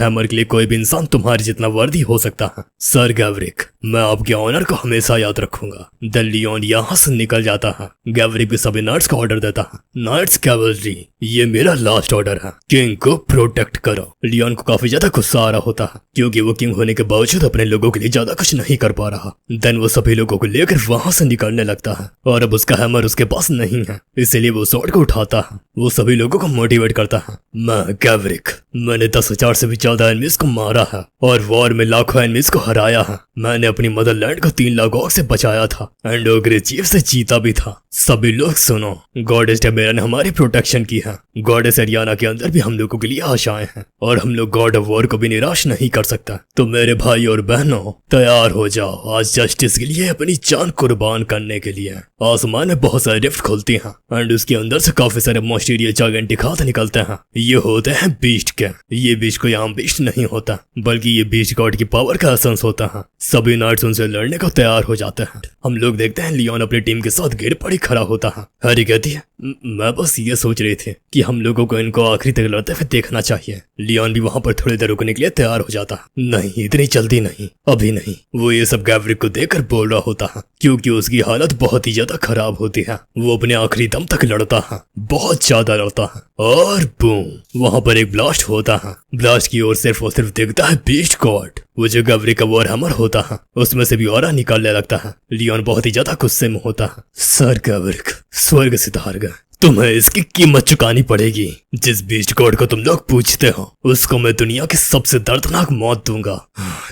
हैमर के लिए कोई भी इंसान तुम्हारे जितना वर्दी हो सकता है। सर गैवरिक, मैं आपके ऑनर को हमेशा याद रखूंगा। देन लियोन यहाँ से निकल जाता है। गैवरिक भी सभी नाइट्स को ऑर्डर देता है, नाइट्स कैवलरी, ये मेरा लास्ट ऑर्डर है, किंग को प्रोटेक्ट करो। लियोन को काफी ज्यादा गुस्सा आ रहा होता है, क्योंकि वो किंग होने के बावजूद अपने लोगों के लिए ज्यादा कुछ नहीं कर पा रहा। देन वो सभी लोगों को लेकर वहां से निकलने लगता है और अब उसका हैमर उसके पास नहीं है, इसलिए वो स्वॉर्ड को उठाता है। वो सभी लोगों को मोटिवेट करता है, मैं गैवरिक, मैंने 10,000 से भी ज्यादा एनिमीज को मारा है और वॉर में लाखों एनिमीज को हराया है। मैंने अपनी मदरलैंड को 3 लाख ऑर्क से बचाया था एंड ओग्रे चीफ से जीता भी था। सभी लोग सुनो, गॉडेस डेमेरा ने हमारी प्रोटेक्शन की है। गॉडेस एरियाना के अंदर भी हम लोगों के लिए आशाएं हैं और हम लोग गॉड ऑफ वॉर को भी निराश नहीं कर सकता। तो मेरे भाई और बहनों, तैयार हो जाओ आज जस्टिस के लिए अपनी जान कुर्बान करने के लिए। आसमान में बहुत सारे रिफ्ट खुलती हैं एंड उसके अंदर से काफी सारे मोस्टीरिया जायंटिक हाथ निकलते हैं। ये होते हैं बीस्ट के। ये बीस्ट कोई आम बीस्ट नहीं होता, बल्कि ये बीस्ट गॉड की पावर का एसेंस होता है। सभी नाइट्स उनसे लड़ने को तैयार हो जाते हैं। हम लोग देखते हैं लियोन अपनी टीम के साथ गिर पड़ी खड़ा होता है। हैरी कहती है मैं बस ये सोच रही थी कि हम लोगों को इनको आखिरी तक लड़ते हुए देखना चाहिए। लियोन भी वहां पर थोड़ी देर रुकने के लिए तैयार हो जाता है। नहीं, इतनी जल्दी नहीं, अभी नहीं। वो ये सब गैवरिक को देखकर बोल रहा होता है, क्योंकि उसकी हालत बहुत ही ज्यादा खराब होती है। वो अपने आखिरी दम तक लड़ता है, बहुत ज्यादा लड़ता है और बूम, वहां पर एक ब्लास्ट होता है। ब्लास्ट की ओर सिर्फ और सिर्फ दिखता है बीस्ट गॉड। वो जो गैवरिक का वॉर हैमर होता है उसमें से भी ऑरा निकालने लगता है। लियोन बहुत ही ज्यादा गुस्से में होता है। सर गैवरिक, स्वर्ग सितारगा, तुम्हें इसकी कीमत चुकानी पड़ेगी। जिस बीस्ट गॉड को तुम लोग पूछते हो उसको मैं दुनिया की सबसे दर्दनाक मौत दूंगा।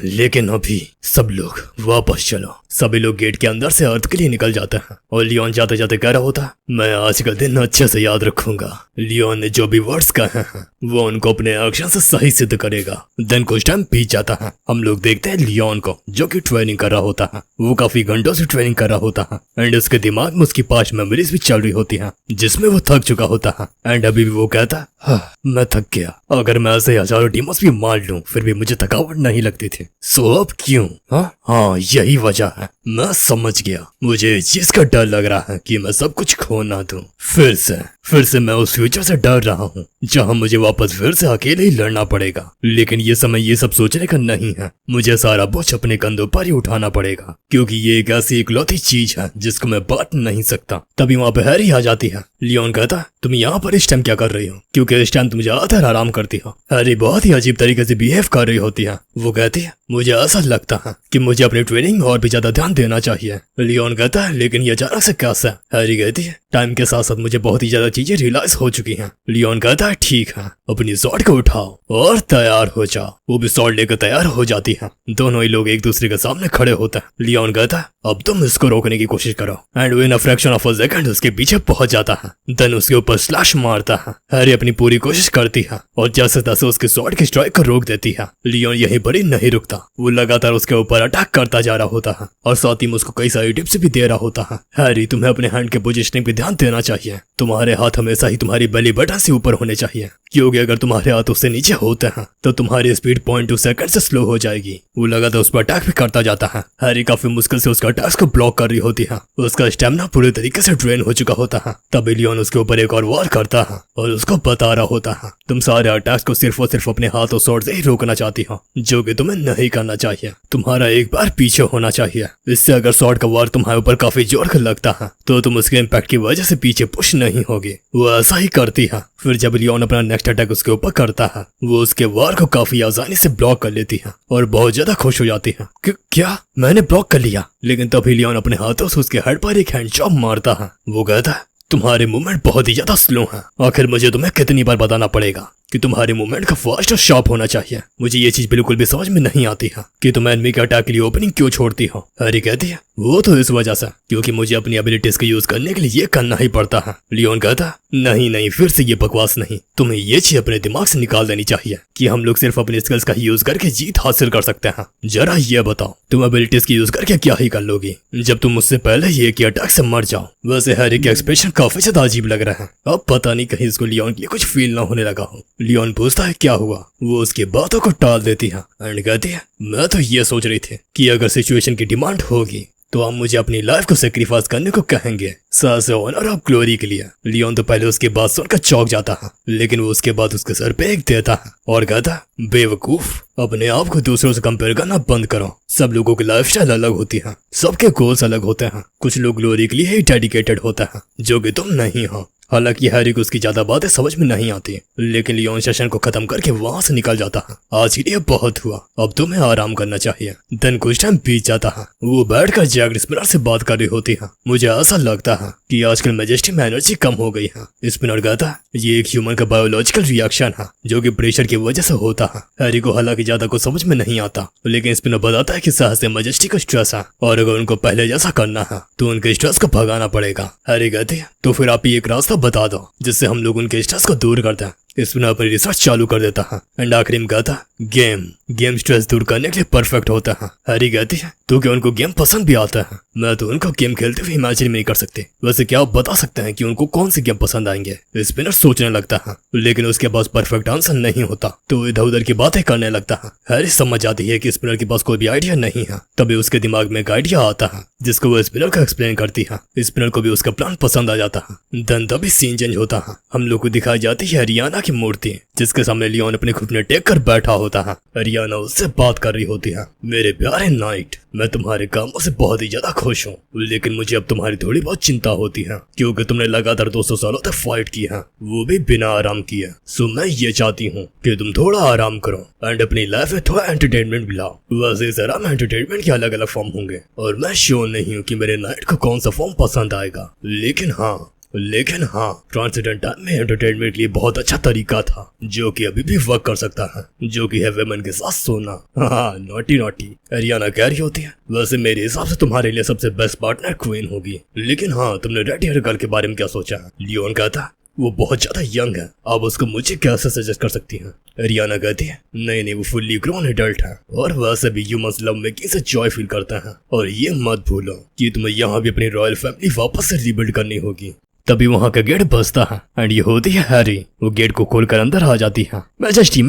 लेकिन अभी सब लोग वापस चलो। सभी लोग गेट के अंदर से अर्थ के लिए निकल जाते हैं और लियोन जाते जाते कह रहा होता है मैं आज का दिन अच्छे से याद रखूंगा। लियोन ने जो भी वर्ड्स कहे हैं वो उनको अपने एक्शन से सही सिद्ध करेगा। देन कुछ टाइम बीत जाता है। हम लोग देखते हैं लियोन को जो कि ट्रेनिंग कर रहा होता है। वो काफी घंटों से ट्रेनिंग कर रहा होता है एंड उसके दिमाग में उसकी 5 मेमोरीज भी चल रही होती है जिसमें वो थक चुका होता है। एंड अभी भी वो कहता है मैं थक गया। अगर मैं ऐसे हजारों डीमंस भी मार लूं फिर भी मुझे थकावट नहीं लगती थी। सो अब क्यों? हाँ, यही वजह है। मैं समझ गया। मुझे इस चीज का डर लग रहा है कि मैं सब कुछ खो ना दूं। फिर से मैं उस फ्यूचर से डर रहा हूँ जहाँ मुझे वापस फिर से अकेले ही लड़ना पड़ेगा। लेकिन ये समय ये सब सोचने का नहीं है। मुझे सारा बोझ अपने कंधों पर ही उठाना पड़ेगा, क्योंकि ये एक ऐसी इकलौती चीज है जिसको मैं बांट नहीं सकता। तभी वहाँ पे हैरी आ जाती है। लियोन कहता तुम यहाँ पर इस टाइम क्या कर रही हो? क्योंकि इस टाइम तुम ज्यादातर आराम करती हो। हैरी बहुत ही अजीब तरीके से बिहेव कर रही होती है। वो कहती है मुझे ऐसा लगता है कि मुझे मुझे अपनी ट्रेनिंग और भी ज्यादा ध्यान देना चाहिए। लियोन कहता है लेकिन ये अचानक से कैसे? हैरी कहती है टाइम के साथ साथ मुझे बहुत ही ज्यादा चीजें रियलाइज हो चुकी हैं। लियोन कहता है ठीक है, अपनी स्वॉर्ड को उठाओ और तैयार हो जाओ। वो भी स्वॉर्ड लेकर तैयार हो जाती है। दोनों ही लोग एक दूसरे के सामने खड़े होते हैं। लियोन कहता है अब तुम इसको रोकने की कोशिश करो and win a fraction of a second उसके पीछे पहुंच जाता है। देन उसके ऊपर स्लैश मारता है। हैरी अपनी पूरी कोशिश करती है और जैसे तैसे उसके स्वॉर्ड की स्ट्राइक को रोक देती है। लियोन यहीं पर ही नहीं रुकता, वो लगातार उसके ऊपर अटैक करता जा रहा होता है और साथ ही उसको कई सारी टिप्स भी दे रहा होता है। हैरी तुम्हें अपने हैंड के पोजीशनिंग पे ध्यान देना चाहिए। तुम्हारे हाथ हमेशा ही तुम्हारी बेली बटन से ऊपर होने चाहिए, क्योंकि अगर तुम्हारे हाथ उससे नीचे होते हैं तो तुम्हारी स्पीड 0.2 सेकंड से स्लो हो जाएगी। वो लगातार उस पर अटैक भी करता जाता है। हैरी काफी मुश्किल से उसका अटैक को ब्लॉक कर रही होती है। उसका स्टेमिना पूरी तरीके से ड्रेन हो चुका होता है। तभी लियोन उसके ऊपर एक और वार करता है और उसको बता रहा होता है तुम सारे अटैक्स को सिर्फ और सिर्फ अपने हाथ और स्वॉर्ड से ही रोकना चाहती हो, जो कि तुम्हें नहीं करना चाहिए। तुम्हारा एक बार पीछे होना चाहिए। इससे अगर स्वॉर्ड का वार तुम्हारे ऊपर काफी जोर का लगता है तो तुम उसके इम्पैक्ट की वजह से पीछे पुश नहीं होगी। वो ऐसा ही करती है। फिर जब लियोन अपना नेक्स्ट अटैक उसके ऊपर करता है वो उसके वार को काफी आसानी से ब्लॉक कर लेती है और बहुत ज्यादा खुश हो जाती है। क्या मैंने ब्लॉक कर लिया? लेकिन तभी लियोन अपने हाथों से उसके हेड पर एक हैंड चॉप मारता है। वो कहता है तुम्हारे मूवमेंट बहुत ही ज्यादा स्लो है। आखिर मुझे तुम्हें कितनी बार बताना पड़ेगा कि तुम्हारे मूवमेंट का फास्ट और शार्प होना चाहिए। मुझे ये चीज बिल्कुल भी समझ में नहीं आती है कि तुम एनिमी के अटैक के लिए ओपनिंग क्यों छोड़ती हो। हैरी कहती है वो तो इस वजह से क्योंकि मुझे अपनी एबिलिटीज को यूज करने के लिए ये करना ही पड़ता है। लियोन कहता है नहीं फिर से ये बकवास नहीं, तुम्हें ये चीज अपने दिमाग से निकाल देनी चाहिए कि हम लोग सिर्फ अपनी स्किल्स का ही यूज करके जीत हासिल कर सकते हैं। जरा ये बताओ तुम एबिलिटीज की यूज करके क्या ही कर लोगी जब तुम मुझसे पहले ये कि अटैक से मर जाओ। वैसे हैरी के एक्सप्रेशन काफी ज्यादा अजीब लग रहा है। अब पता नहीं कहीं इसको लियोन के लिए कुछ फील ना होने लगा हो। लियोन पूछता है क्या हुआ? वो उसकी बातों को टाल देती है एंड कहती है मैं तो ये सोच रही थी कि अगर सिचुएशन की डिमांड होगी तो हम मुझे अपनी लाइफ को सेक्रीफाइस करने को कहेंगे सास ऑनर ऑफ ग्लोरी के लिए। लियोन तो पहले उसकी बात सुनकर चौंक जाता है, लेकिन वो उसके बाद उसके सर पे एक देता है और कहता है बेवकूफ, अपने आप को दूसरों से कंपेयर करना बंद करो। सब लोगों की लाइफस्टाइल अलग होती है, सबके गोल्स अलग होते हैं। कुछ लोग ग्लोरी के लिए ही डेडिकेटेड होते हैं, जो कि तुम नहीं हो। हालांकि हैरी को उसकी ज्यादा बातें समझ में नहीं आती, लेकिन लियोन सेशन को खत्म करके वहां से निकल जाता है। आज के लिए बहुत हुआ, अब तुम्हें आराम करना चाहिए। देन कुछ टाइम बीत जाता है। वो बैठकर जैक स्पिनर से बात कर रही होती है। मुझे ऐसा लगता है कि आजकल मैजेस्टी में एनर्जी कम हो गई है। स्पिनर कहता है ये एक ह्यूमन का बायोलॉजिकल रिएक्शन है जो कि प्रेशर की वजह से होता है। हैरी को हालांकि ज्यादा कुछ समझ में नहीं आता, लेकिन स्पिनर बताता है कि साहस से मैजेस्टी को स्ट्रेस है और अगर उनको पहले जैसा करना है तो उनके स्ट्रेस को भगाना पड़ेगा। हैरी कहती है तो फिर आप ही एक रास्ता बता दो जिससे हम लोग उनके स्ट्रेस को दूर कर दें। स्पिनर अपनी रिसर्च चालू कर देता है एंड आखिरी में कहता है गेम स्ट्रेस दूर करने के लिए परफेक्ट होता है। हैरी कहती है तो क्या उनको गेम पसंद भी आता है? मैं तो उनको गेम खेलते हुए इमेजिन नहीं कर सकती। वैसे क्या आप बता सकते हैं कि उनको कौन से गेम पसंद आएंगे? स्पिनर सोचने लगता है, लेकिन उसके पास परफेक्ट आंसर नहीं होता तो इधर उधर की बातें करने लगता है। हैरी समझ जाती है कि स्पिनर के पास कोई भी आइडिया नहीं है। तभी उसके दिमाग में एक आइडिया आता है जिसको वो स्पिनर को एक्सप्लेन करती है। स्पिनर को भी उसका प्लान पसंद आ जाता है। देन तभी सीन चेंज होता है। हम लोग को दिखाई जाती है रियाना की मूर्ति, जिसके सामने लियोन अपने घुटने टेक कर बैठा होता है। रियाना उससे बात कर रही होती है, मेरे प्यारे नाइट, मैं तुम्हारे कामों से बहुत ही ज्यादा खुश हूँ, लेकिन मुझे अब तुम्हारी थोड़ी बहुत चिंता होती है क्योंकि तुमने लगातार 200 सालों तक फाइट की है, वो भी बिना आराम किए। सो मैं ये चाहती हूँ कि तुम थोड़ा आराम करो एंड अपनी लाइफ में थोड़ा एंटरटेनमेंट भी लाओ। वैसे इस आराम एंटरटेनमेंट के अलग अलग फॉर्म होंगे और मैं श्योर नहीं हूँ कि मेरे नाइट को कौन सा फॉर्म पसंद आएगा, लेकिन हाँ ट्रांसिडेंट टाइम में एंटरटेनमेंट के लिए बहुत अच्छा तरीका था जो कि अभी भी वर्क कर सकता है, जो कि है वेमन के साथ सोना। हाँ नॉटी रियाना कह रही होती है, वैसे मेरे हिसाब से तुम्हारे लिए सबसे बेस्ट पार्टनर क्वीन होगी, लेकिन हाँ तुमने रेड हेयर गर्ल के बारे में क्या सोचा है? लियोन कहता है वो बहुत ज्यादा यंग है, आप उसको मुझे कैसे सजेस्ट कर सकती हैं? रियाना कहती है नहीं वो फुल्ली ग्रोन एडल्ट है और वैसे भी ह्यूमंस लव मेकिंग से जॉय फील करते हैं। और ये मत भूलो कि तुम्हें यहाँ भी अपनी रॉयल फैमिली वापस से रिबिल्ड करनी होगी। तभी वहाँ का गेट बजता है एंड ये होती है हैरी। वो गेट को खोलकर अंदर आ जाती है। मैजेस्टी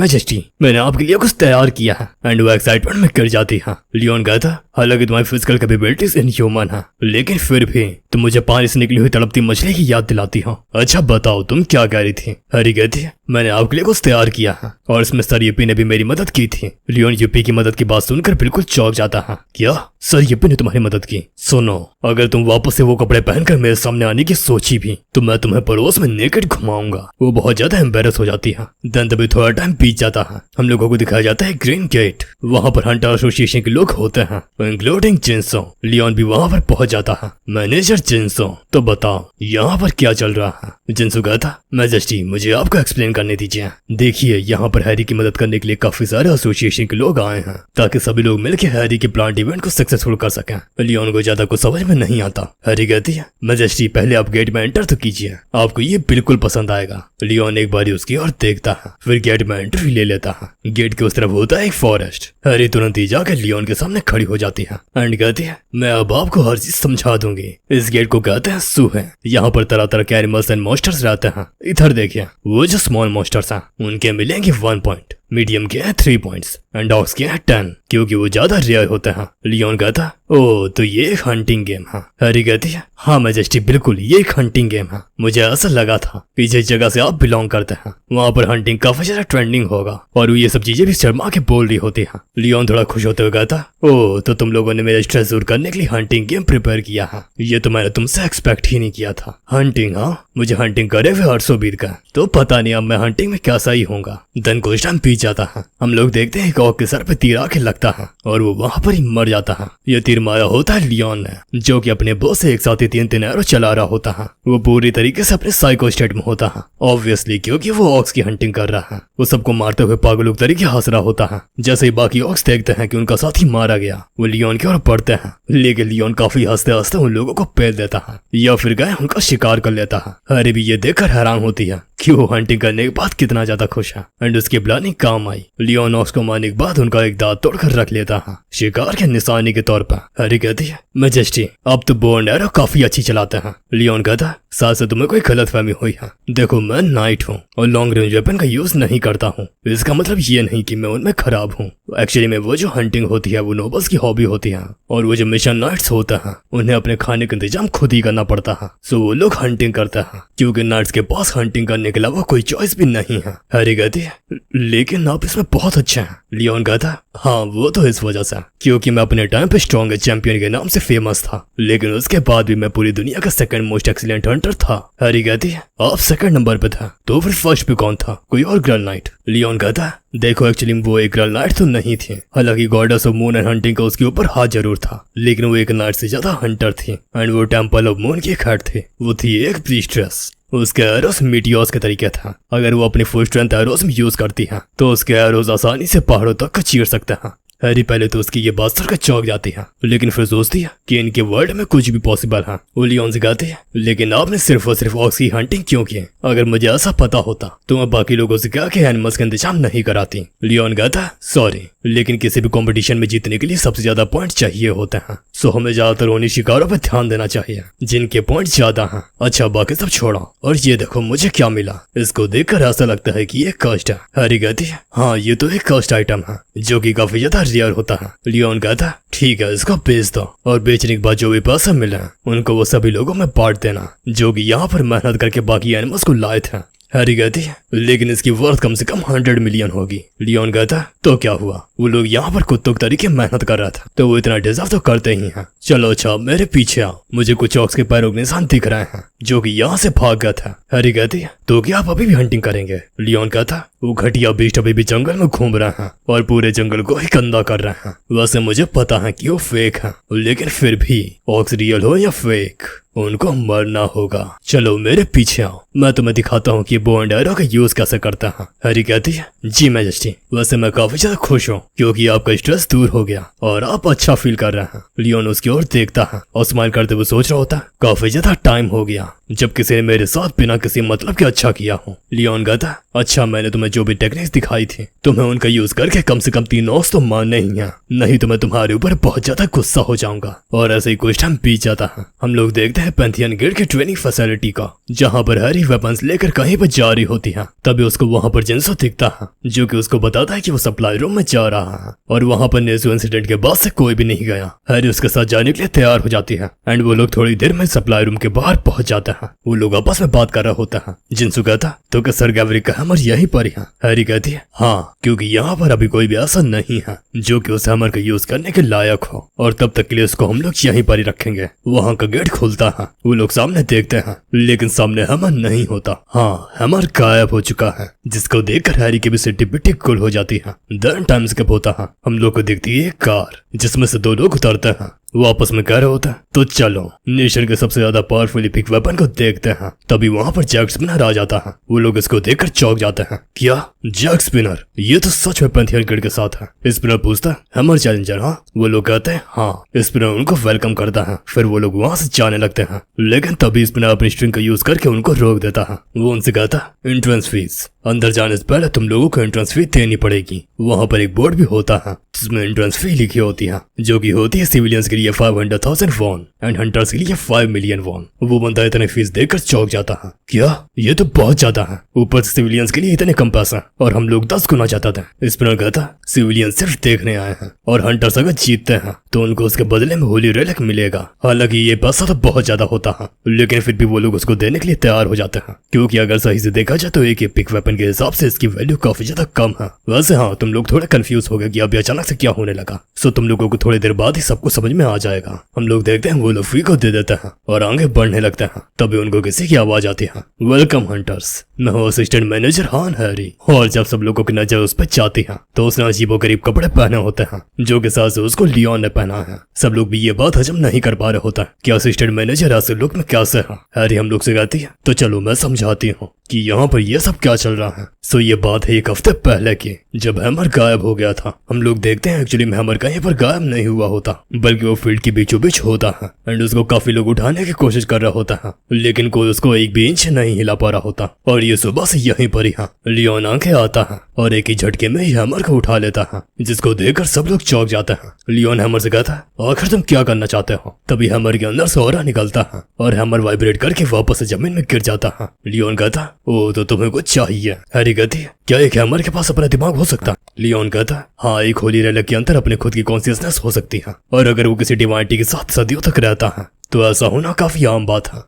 मैंने आपके लिए कुछ तैयार किया है एंड वो एक्साइटमेंट में गिर जाती है। लियोन कहता हालांकि तुम्हारी फिजिकल कैपेबिलिटीज इनह्यूमन है, लेकिन फिर भी तुम मुझे पानी से निकली हुई तड़पती मछली की याद दिलाती हो। अच्छा बताओ तुम क्या कह रही थी? हैरी कहती है मैंने आपके लिए कुछ तैयार किया है और इसमें सर यूपी ने भी मेरी मदद की थी। लियोन यूपी की मदद की बात सुनकर बिल्कुल चौंक जाता है। क्या सर यूपी ने तुम्हारी मदद की? सुनो, अगर तुम वापस से वो कपड़े पहनकर मेरे सामने आने की सोची भी भी तो मैं तुम्हें पड़ोस में नेकेड घुमाऊंगा। वो बहुत ज्यादा एम्बेरस हो जाती है। देन तभी थोड़ा टाइम बीत जाता है। हम लोगों को दिखाया जाता है ग्रीन गेट। वहाँ पर हंटर एसोसिएशन के लोग होते हैं, इंक्लूडिंग जिनसो। लियोन भी वहाँ पर पहुंच जाता है। मैनेजर जिनसो, तो बताओ यहाँ पर क्या चल रहा है? जिनसो कहता, मैजेस्टी मुझे आपको एक्सप्लेन करने दीजिए। देखिए यहाँ पर हैरी की मदद करने के लिए काफी सारे एसोसिएशन के लोग आए हैं ताकि सभी लोग मिलकर हैरी के प्लांट इवेंट को सक्सेसफुल कर सकें। लियोन को ज्यादा कुछ समझ में नहीं आता। हैरी कहती है, मैजेस्टी पहले आप गेट में एंटर तो कीजिए, आपको ये बिल्कुल पसंद आएगा। लियोन एक बारी उसकी ओर देखता है, फिर गेट में एंट्री ले लेता है। गेट के उस तरफ होता है एक फॉरेस्ट। हैरी तुरंत ही जाकर लियोन के सामने खड़ी हो जाती है एंड कहती है, मैं अब आपको हर चीज समझा दूंगी। इस गेट को कहते हैं सूहे। यहाँ पर तरह तरह के एनिमल्स एंड मॉन्स्टर्स रहते हैं। इधर देखिए, वो जो स्मॉल मॉन्स्टर्स हैं उनके मिलेंगे 1 पॉइंट, मीडियम के हैं 3 पॉइंट्स एंड डॉग्स के हैं 10, क्योंकि वो ज्यादा रेयर होते हैं। लियोन कहता, ओ तो ये एक हंटिंग गेम है। हैरी कहती है, हाँ मैजेस्टी बिल्कुल ये एक हंटिंग गेम है। मुझे ऐसा लगा था कि जिस जगह से आप बिलोंग करते हैं वहाँ पर हंटिंग काफी ज्यादा ट्रेंडिंग होगा और ये सब चीजें भी शर्मा के बोल रही होती हैं। लियोन थोड़ा खुश होते हुए कहता, ओ तो तुम लोगों ने मेरा स्ट्रेस दूर करने के लिए हंटिंग गेम प्रिपेयर किया है। ये तो मैंने तुमसे एक्सपेक्ट ही नहीं किया था। हंटिंग, हाँ मुझे हंटिंग करे हुए 800 बीत का, तो पता नहीं अब मैं हंटिंग में कैसा ही होऊंगा। दिन कुछ टाइम बीत जाता है। हम लोग देखते हैं कॉक के सर पे तीर आके लगता है और वो वहाँ पर ही मर जाता है। ये तीर मारा होता है लियोन ने, जो कि अपने बॉस से एक साथ ही 3 एरो चला रहा होता है। वो पूरी तरीके से अपने साइको स्टेट में होता है, ऑब्वियसली क्योंकि वो ऑक्स की हंटिंग कर रहा है। वो सबको मारते हुए पागलों तरीके हंस रहा होता है। जैसे ही बाकी ऑक्स देखते हैं कि उनका साथी मारा गया, वो लियोन की ओर बढ़ते हैं, लेकिन लियोन काफी हंसते हंसते उन लोगों को पेल देता है या फिर गए उनका शिकार कर लेता है। हैरी भी ये देखकर हैरान होती है कि वो हंटिंग करने के बाद कितना ज्यादा खुश है एंड उसकी प्लानिंग काम आई। लियोन ऑक्स को मारने के बाद उनका एक दांत तोड़कर रख लेता है शिकार के निशानी के तौर पर। हैरी कहती है, मैजेस्टी अब तो बो एंड एरो काफी अच्छी चलाते हैं। लियोन कहता, साथ से तुम्हें कोई गलतफहमी हुई है। देखो मैं नाइट हूँ और लॉन्ग रेंज वेपन का यूज नहीं करता हूँ। इसका मतलब ये नहीं कि मैं उनमें खराब हूँ। एक्चुअली में वो जो हंटिंग होती है वो नोबल्स की हॉबी होती है और वो जो मिशन नाइट्स होता है उन्हें अपने खाने का इंतजाम खुद ही करना पड़ता है। सो वो लोग हंटिंग करते हैं क्योंकि नाइट्स के पास हंटिंग करने के अलावा कोई चॉइस भी नहीं है। हैरी कहती है, लेकिन आप इसमें बहुत अच्छे हैं। लियोन कहता, हाँ वो तो इस वजह से क्योंकि मैं अपने टाइम पे स्ट्रॉन्गेस्ट चैंपियन के नाम से फेमस था, लेकिन उसके बाद भी मैं पूरी दुनिया का सेकंड मोस्ट एक्सीलेंट हंटर था। हैरी कहती है, आप सेकंड नंबर पे था तो फिर फर्स्ट पे कौन था? कोई और गर्ल नाइट? लियोन कहता, देखो एक्चुअली वो एक गर्ल नाइट तो नहीं थी। हालांकि goddess of moon and hunting का उसके ऊपर हाथ जरूर था, लेकिन वो एक नाइट से ज्यादा हंटर थी एंड वो टेम्पल ऑफ मून की हेड थी। वो थी एक प्रीस्ट्रेस। उसके एरोस मीटियोर्स के तरीके था। अगर वो अपनी फुल स्ट्रेंथ एरोस में यूज करती है तो उसके एरोस आसानी से पहाड़ों तक का चीर सकते हैं। हैरी पहले तो उसकी ये बात सुनकर चौंक जाती है, लेकिन फिर सोचती है कि इनके वर्ल्ड में कुछ भी पॉसिबल है। वो लियोन से कहती है, लेकिन आपने सिर्फ और सिर्फ ऑक्स की हंटिंग क्यों की? अगर मुझे ऐसा पता होता तो मैं बाकी लोगों से कह के एनिमल्स का इंतजाम नहीं कराती। लियोन कहता है, सॉरी, लेकिन किसी भी कंपटीशन में जीतने के लिए सबसे ज्यादा पॉइंट चाहिए होते हैं। सो हमें ज्यादातर उन्हीं शिकारों पर ध्यान देना चाहिए जिनके पॉइंट ज्यादा हैं। अच्छा बाकी सब छोड़ो और ये देखो मुझे क्या मिला। इसको देखकर ऐसा लगता है कि ये कस्ट है। हैरी कहती है, हाँ ये तो एक कस्ट आइटम है जो कि काफी ज्यादा रेयर होता है। लियोन कहता, ठीक है इसको बेच दो और बेचने के बाद जो भी पैसा मिला उनको वो सभी लोगों में बांट देना जो कि यहाँ पर मेहनत करके बाकी एनिमल्स को लाए थे। हैरी कहती है, लेकिन इसकी वर्थ कम से कम 100 मिलियन होगी। लियोन कहता, तो क्या हुआ, वो लोग यहाँ पर कुत्तों के तरीके मेहनत कर रहा था तो वो इतना डिजर्व तो करते ही हैं। चलो अच्छा मेरे पीछे आओ, मुझे कुछ ऑक्स के पैरों के निशान दिख रहे हैं जो कि यहाँ से भाग गया था। हैरी कहती है, तो क्या आप अभी भी हंटिंग करेंगे? लियोन कहता, वो घटिया बीस्ट अभी भी जंगल में घूम रहे हैं और पूरे जंगल को ही गंदा कर रहे हैं। वैसे मुझे पता है कि वो फेक है, लेकिन फिर भी ऑक्स रियल हो या फेक उनको मरना होगा। चलो मेरे पीछे आओ, मैं तुम्हें दिखाता हूँ कि बो एंड एरो का यूज कैसे करता है। हैरी कहती है, जी मैजेस्टी, वैसे मैं काफी ज्यादा खुश हूँ क्योंकि आपका स्ट्रेस दूर हो गया और आप अच्छा फील कर रहे हैं। लियोन उसकी ओर देखता है और स्माइल करते हुए सोच रहा होता है, काफी ज्यादा टाइम हो गया जब किसी ने मेरे साथ बिना किसी मतलब के अच्छा किया हो। लियोन कहता, अच्छा मैंने तुम्हें जो भी टेक्निक्स दिखाई थी तुम्हें उनका यूज करके कम से कम 3 ऑक्स तो मारने ही है, नहीं तो मैं तुम्हारे ऊपर बहुत ज्यादा गुस्सा हो जाऊंगा। और ऐसे ही कुछ टाइम बीत जाता है। हम लोग देखते हैं पैंथियन गिल्ड की ट्रेनिंग फैसिलिटी का, जहाँ पर हैरी वेपन्स लेकर कहीं पर जा रही होती है। तभी उसको वहाँ पर जिनसो दिखता है जो कि उसको बताता है कि वो सप्लाई रूम में जा रहा है और वहाँ पर नेज़ू इंसिडेंट के बाद से कोई भी नहीं गया। हैरी उसके साथ जाने के लिए तैयार हो जाती है एंड वो लोग थोड़ी देर में सप्लाई रूम के बाहर पहुंच जाते हैं। वो लोग आपस में बात कर रहा होता है। जिनसू कहता, तो क्या सर गैवरिक का हैमर यहीं पर है? हैरी कहती है, हाँ क्योंकि यहाँ पर अभी कोई भी ऐसा नहीं है जो कि उस हैमर का यूज करने के लायक हो और तब तक के लिए उसको हम लोग यहीं पर ही रखेंगे। वहाँ का गेट खुलता है। वो लोग सामने देखते हैं लेकिन सामने हैमर नहीं होता। हाँ, हैमर गायब हो चुका है, जिसको देखकर हैरी की भी सिटी बिट्टी गुल हो जाती है। देन टाइम स्किप होता है। हम लोग को दिखती है एक कार जिसमें से 2 लोग उतरते हैं। वो आपस में कह रहे होता है तो चलो नेशन के सबसे ज्यादा पावरफुल इपिक वेपन को देखते हैं। तभी वहाँ पर जैक स्पिनर आ जाता है। वो लोग इसको देखकर चौंक जाते हैं। क्या जैक स्पिनर? ये तो सच में पैंथियन किड के साथ है। स्पिनर पूछता है हैमर चैलेंजर हाँ? वो लोग कहते हैं हाँ। स्पिनर उनको वेलकम करता है। फिर वो लोग वहाँ से जाने लगते हैं लेकिन तभी स्पिनर अपनी स्ट्रिंग का यूज करके उनको रोक देता है। वो उनसे कहता है एंट्रेंस फीस, अंदर जाने से पहले तुम लोगों को एंट्रेंस फी देनी पड़ेगी। वहाँ पर एक बोर्ड भी होता है जिसमें एंट्रेंस फी लिखी होती है, जो कि होती है सिविलियंस के लिए 500,000 वॉन एंड हंटर्स के लिए 5 मिलियन वॉन। वो बंदा इतने फीस देकर चौंक जाता है। क्या ये तो बहुत ज्यादा है, ऊपर से सिविलियंस के लिए इतने कम पैसा और हम लोग 10 गुना चाहता था। स्पिनर कहता सिविलियंस सिर्फ देखने आए हैं और हंटर्स अगर जीतते हैं तो उनको उसके बदले में होली रेलिक मिलेगा। हालांकि ये पैसा तो बहुत ज्यादा होता है लेकिन फिर भी वो लोग उसको देने के लिए तैयार हो जाते हैं, क्योंकि अगर सही से देखा जाए तो एक एपिक वेपन के हिसाब से इसकी वैल्यू काफी ज्यादा कम है। वैसे हाँ, तुम लोग थोड़े कंफ्यूज हो गए कि अभी अचानक से क्या होने लगा। सो तुम लोगों को थोड़ी देर बाद ही सब कुछ समझ में आ जाएगा। हम लोग देखते हैं वो लोग फी को दे देते हैं और आगे बढ़ने लगते हैं। तभी उनको किसी की आवाज आती है वेलकम हंटर्स, मैं हूँ असिस्टेंट मैनेजर हान हैरी। और जब सब लोगों की नजर उस पर जाती है तो उसने अजीबोगरीब कपड़े पहने होते हैं जो के साथ उसको लियोन ने पहना है। सब लोग भी ये बात हजम नहीं कर पा रहे होता कि असिस्टेंट मैनेजर ऐसे लुक में कैसे है। हैरी हम लोग से कहती है तो चलो मैं समझाती हूँ कि यहाँ पर ये सब क्या चल रहा है। सो ये बात है 1 हफ्ते पहले की, जब हैमर गायब हो गया था। हम लोग देखते हैं एक्चुअली में हैमर कहीं पर गायब नहीं हुआ होता बल्कि वो फील्ड के बीचों बीच होता है एंड उसको काफी लोग उठाने की कोशिश कर रहा होता है लेकिन कोई उसको 1 भी इंच नहीं हिला पा रहा होता। और ये सुबह से यहीं पर ही लियोन आंखें आता है और एक ही झटके में ही हैमर को उठा लेता है, जिसको देखकर सब लोग चौंक जाते हैं। लियोन हैमर से कहता है आखिर तुम क्या करना चाहते हो? तभी हैमर के अंदर से ऑरा निकलता है और हैमर वाइब्रेट करके वापस से जमीन में गिर जाता है। लियोन कहता है ओ तो तुम्हें कुछ चाहिए। हैरी कहती है क्या एक हैमर के पास अपना दिमाग हो सकता? लियोन कहता है हाँ, एक होली रेलिक के अंदर अपने खुद की कॉन्शियसनेस हो सकती है और अगर वो किसी डिवाइनिटी के साथ सदियों तक रहता है तो ऐसा होना काफी आम बात है।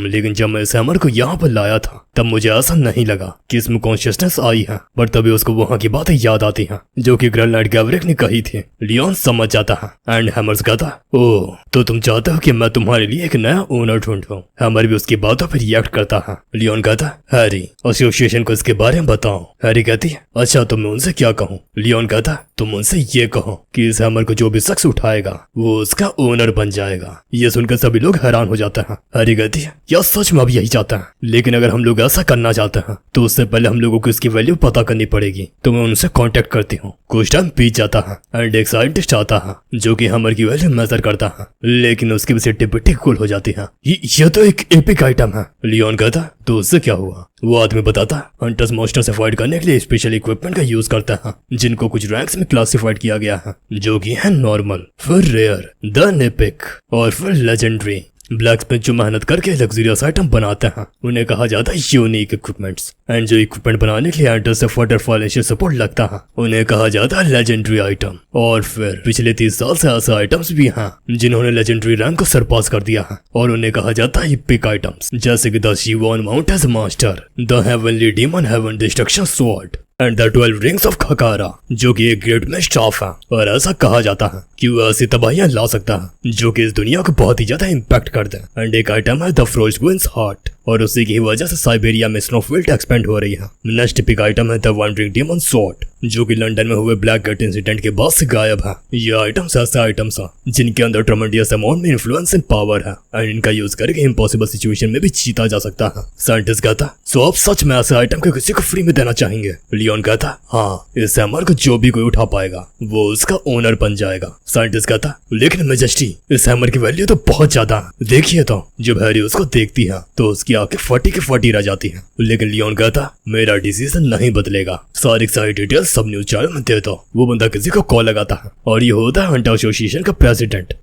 लेकिन जब मैं इस हैमर को यहाँ पर लाया था तब मुझे ऐसा नहीं लगा कि इसमें कॉन्शियसनेस आई है, पर तभी उसको वहाँ की बातें याद आती हैं जो कि ग्रैंड नाइट गैवरिक ने कही थी। लियोन समझ जाता है एंड हैमर कहता है ओह तो तुम चाहते हो कि मैं तुम्हारे लिए एक नया ओनर ढूंढूं। हैमर भी उसकी बातों पर रिएक्ट करता है। लियोन कहता है हैरी एसोसिएशन को इसके बारे में बताओ। हैरी कहती है अच्छा तो मैं उनसे क्या कहूँ? लियोन कहता है तुम उनसे ये कहो कि इस हैमर को जो भी शख्स उठाएगा वो उसका ओनर बन जाएगा। ये सुनकर सभी लोग हैरान हो जाते हैं। हैरी कहती है क्या सच में अब यही चाहता है? लेकिन अगर हम लोग ऐसा करना चाहते हैं तो उससे पहले हम लोगों को इसकी वैल्यू पता करनी पड़ेगी। तो मैं उनसे कांटेक्ट करती हूँ। कुछ टाइम बीत जाता है एंड एक साइंटिस्ट आता है जो कि हैमर की वैल्यू मेजर करता है लेकिन उसकी भी सिटी पिट्टी गुल हो जाती है। ये तो एक एपिक आइटम है। लियोन कहता है तो उससे क्या हुआ? वो आदमी बताता है हंटर्स मॉन्स्टर से फाइट करने के लिए स्पेशल इक्विपमेंट का यूज करता है जिनको कुछ रैंक्स में क्लासिफाइड किया गया है, जो कि है नॉर्मल, फिर रेयर, देन एपिक और फिर लेजेंडरी। ब्लैकस्मिथ जो मेहनत करके लग्जरियस आइटम बनाते हैं उन्हें कहा जाता है यूनिक इक्विपमेंट्स एंड जो इक्विपमेंट बनाने के लिए हंटर्स से फॉल सपोर्ट लगता है उन्हें कहा जाता है लेजेंडरी आइटम। और फिर पिछले 30 साल से ऐसे आइटम्स भी हैं जिन्होंने लेजेंडरी रैंक को सरपास कर दिया है और उन्हें कहा जाता है इपिक आइटम्स, जैसे कि the Shivon mount as master, the heavenly demon heaven destruction sword and the 12 rings of खकारा, जो कि एक ग्रेट में स्टाफ है और ऐसा कहा जाता है कि वो ऐसी तबाहियां ला सकता है जो कि इस दुनिया को बहुत ही ज्यादा इम्पैक्ट कर दे। एंड एक आइटम है द फ्रोस्टविंड्स हार्ट और उसी की वजह से साइबेरिया में स्नोफील्ड एक्सपेंड हो रही है। नेक्स्ट पिक आइटम है द वंडरिंग डीमन स्वॉर्ड, जो कि लंदन में हुए ब्लैक गट इंसिडेंट के बाद से गायब है। ये आइटम्स ऐसे आइटम्स हैं जिनके अंदर ट्रमेंडियस अमाउंट में इन्फ्लुएंस एंड पावर है एंड इनका यूज करके इम्पॉसिबल सिचुएशन में भी जीता जा सकता है। साइंटिस्ट कहता सो आप सच में ऐसे आइटम को किसी को फ्री में देना चाहेंगे? लियोन कहता हाँ, इस हैमर को जो भी कोई उठा पाएगा वो उसका ओनर बन जाएगा। साइंटिस्ट कहता लेकिन मेजेस्टी इस हैमर की वैल्यू तो बहुत ज्यादा है। देखिए तो जब हैरी उसको देखती है तो उसकी आंखें फटी के फटी रह जाती हैं। लेकिन लियोन कहता मेरा डिसीजन नहीं बदलेगा, सारी डिटेल्स सब न्यूज चैनल में दे दो। वो बंदा किसी को कॉल लगाता है और ये होता है हंटर एसोसिएशन का प्रेसिडेंट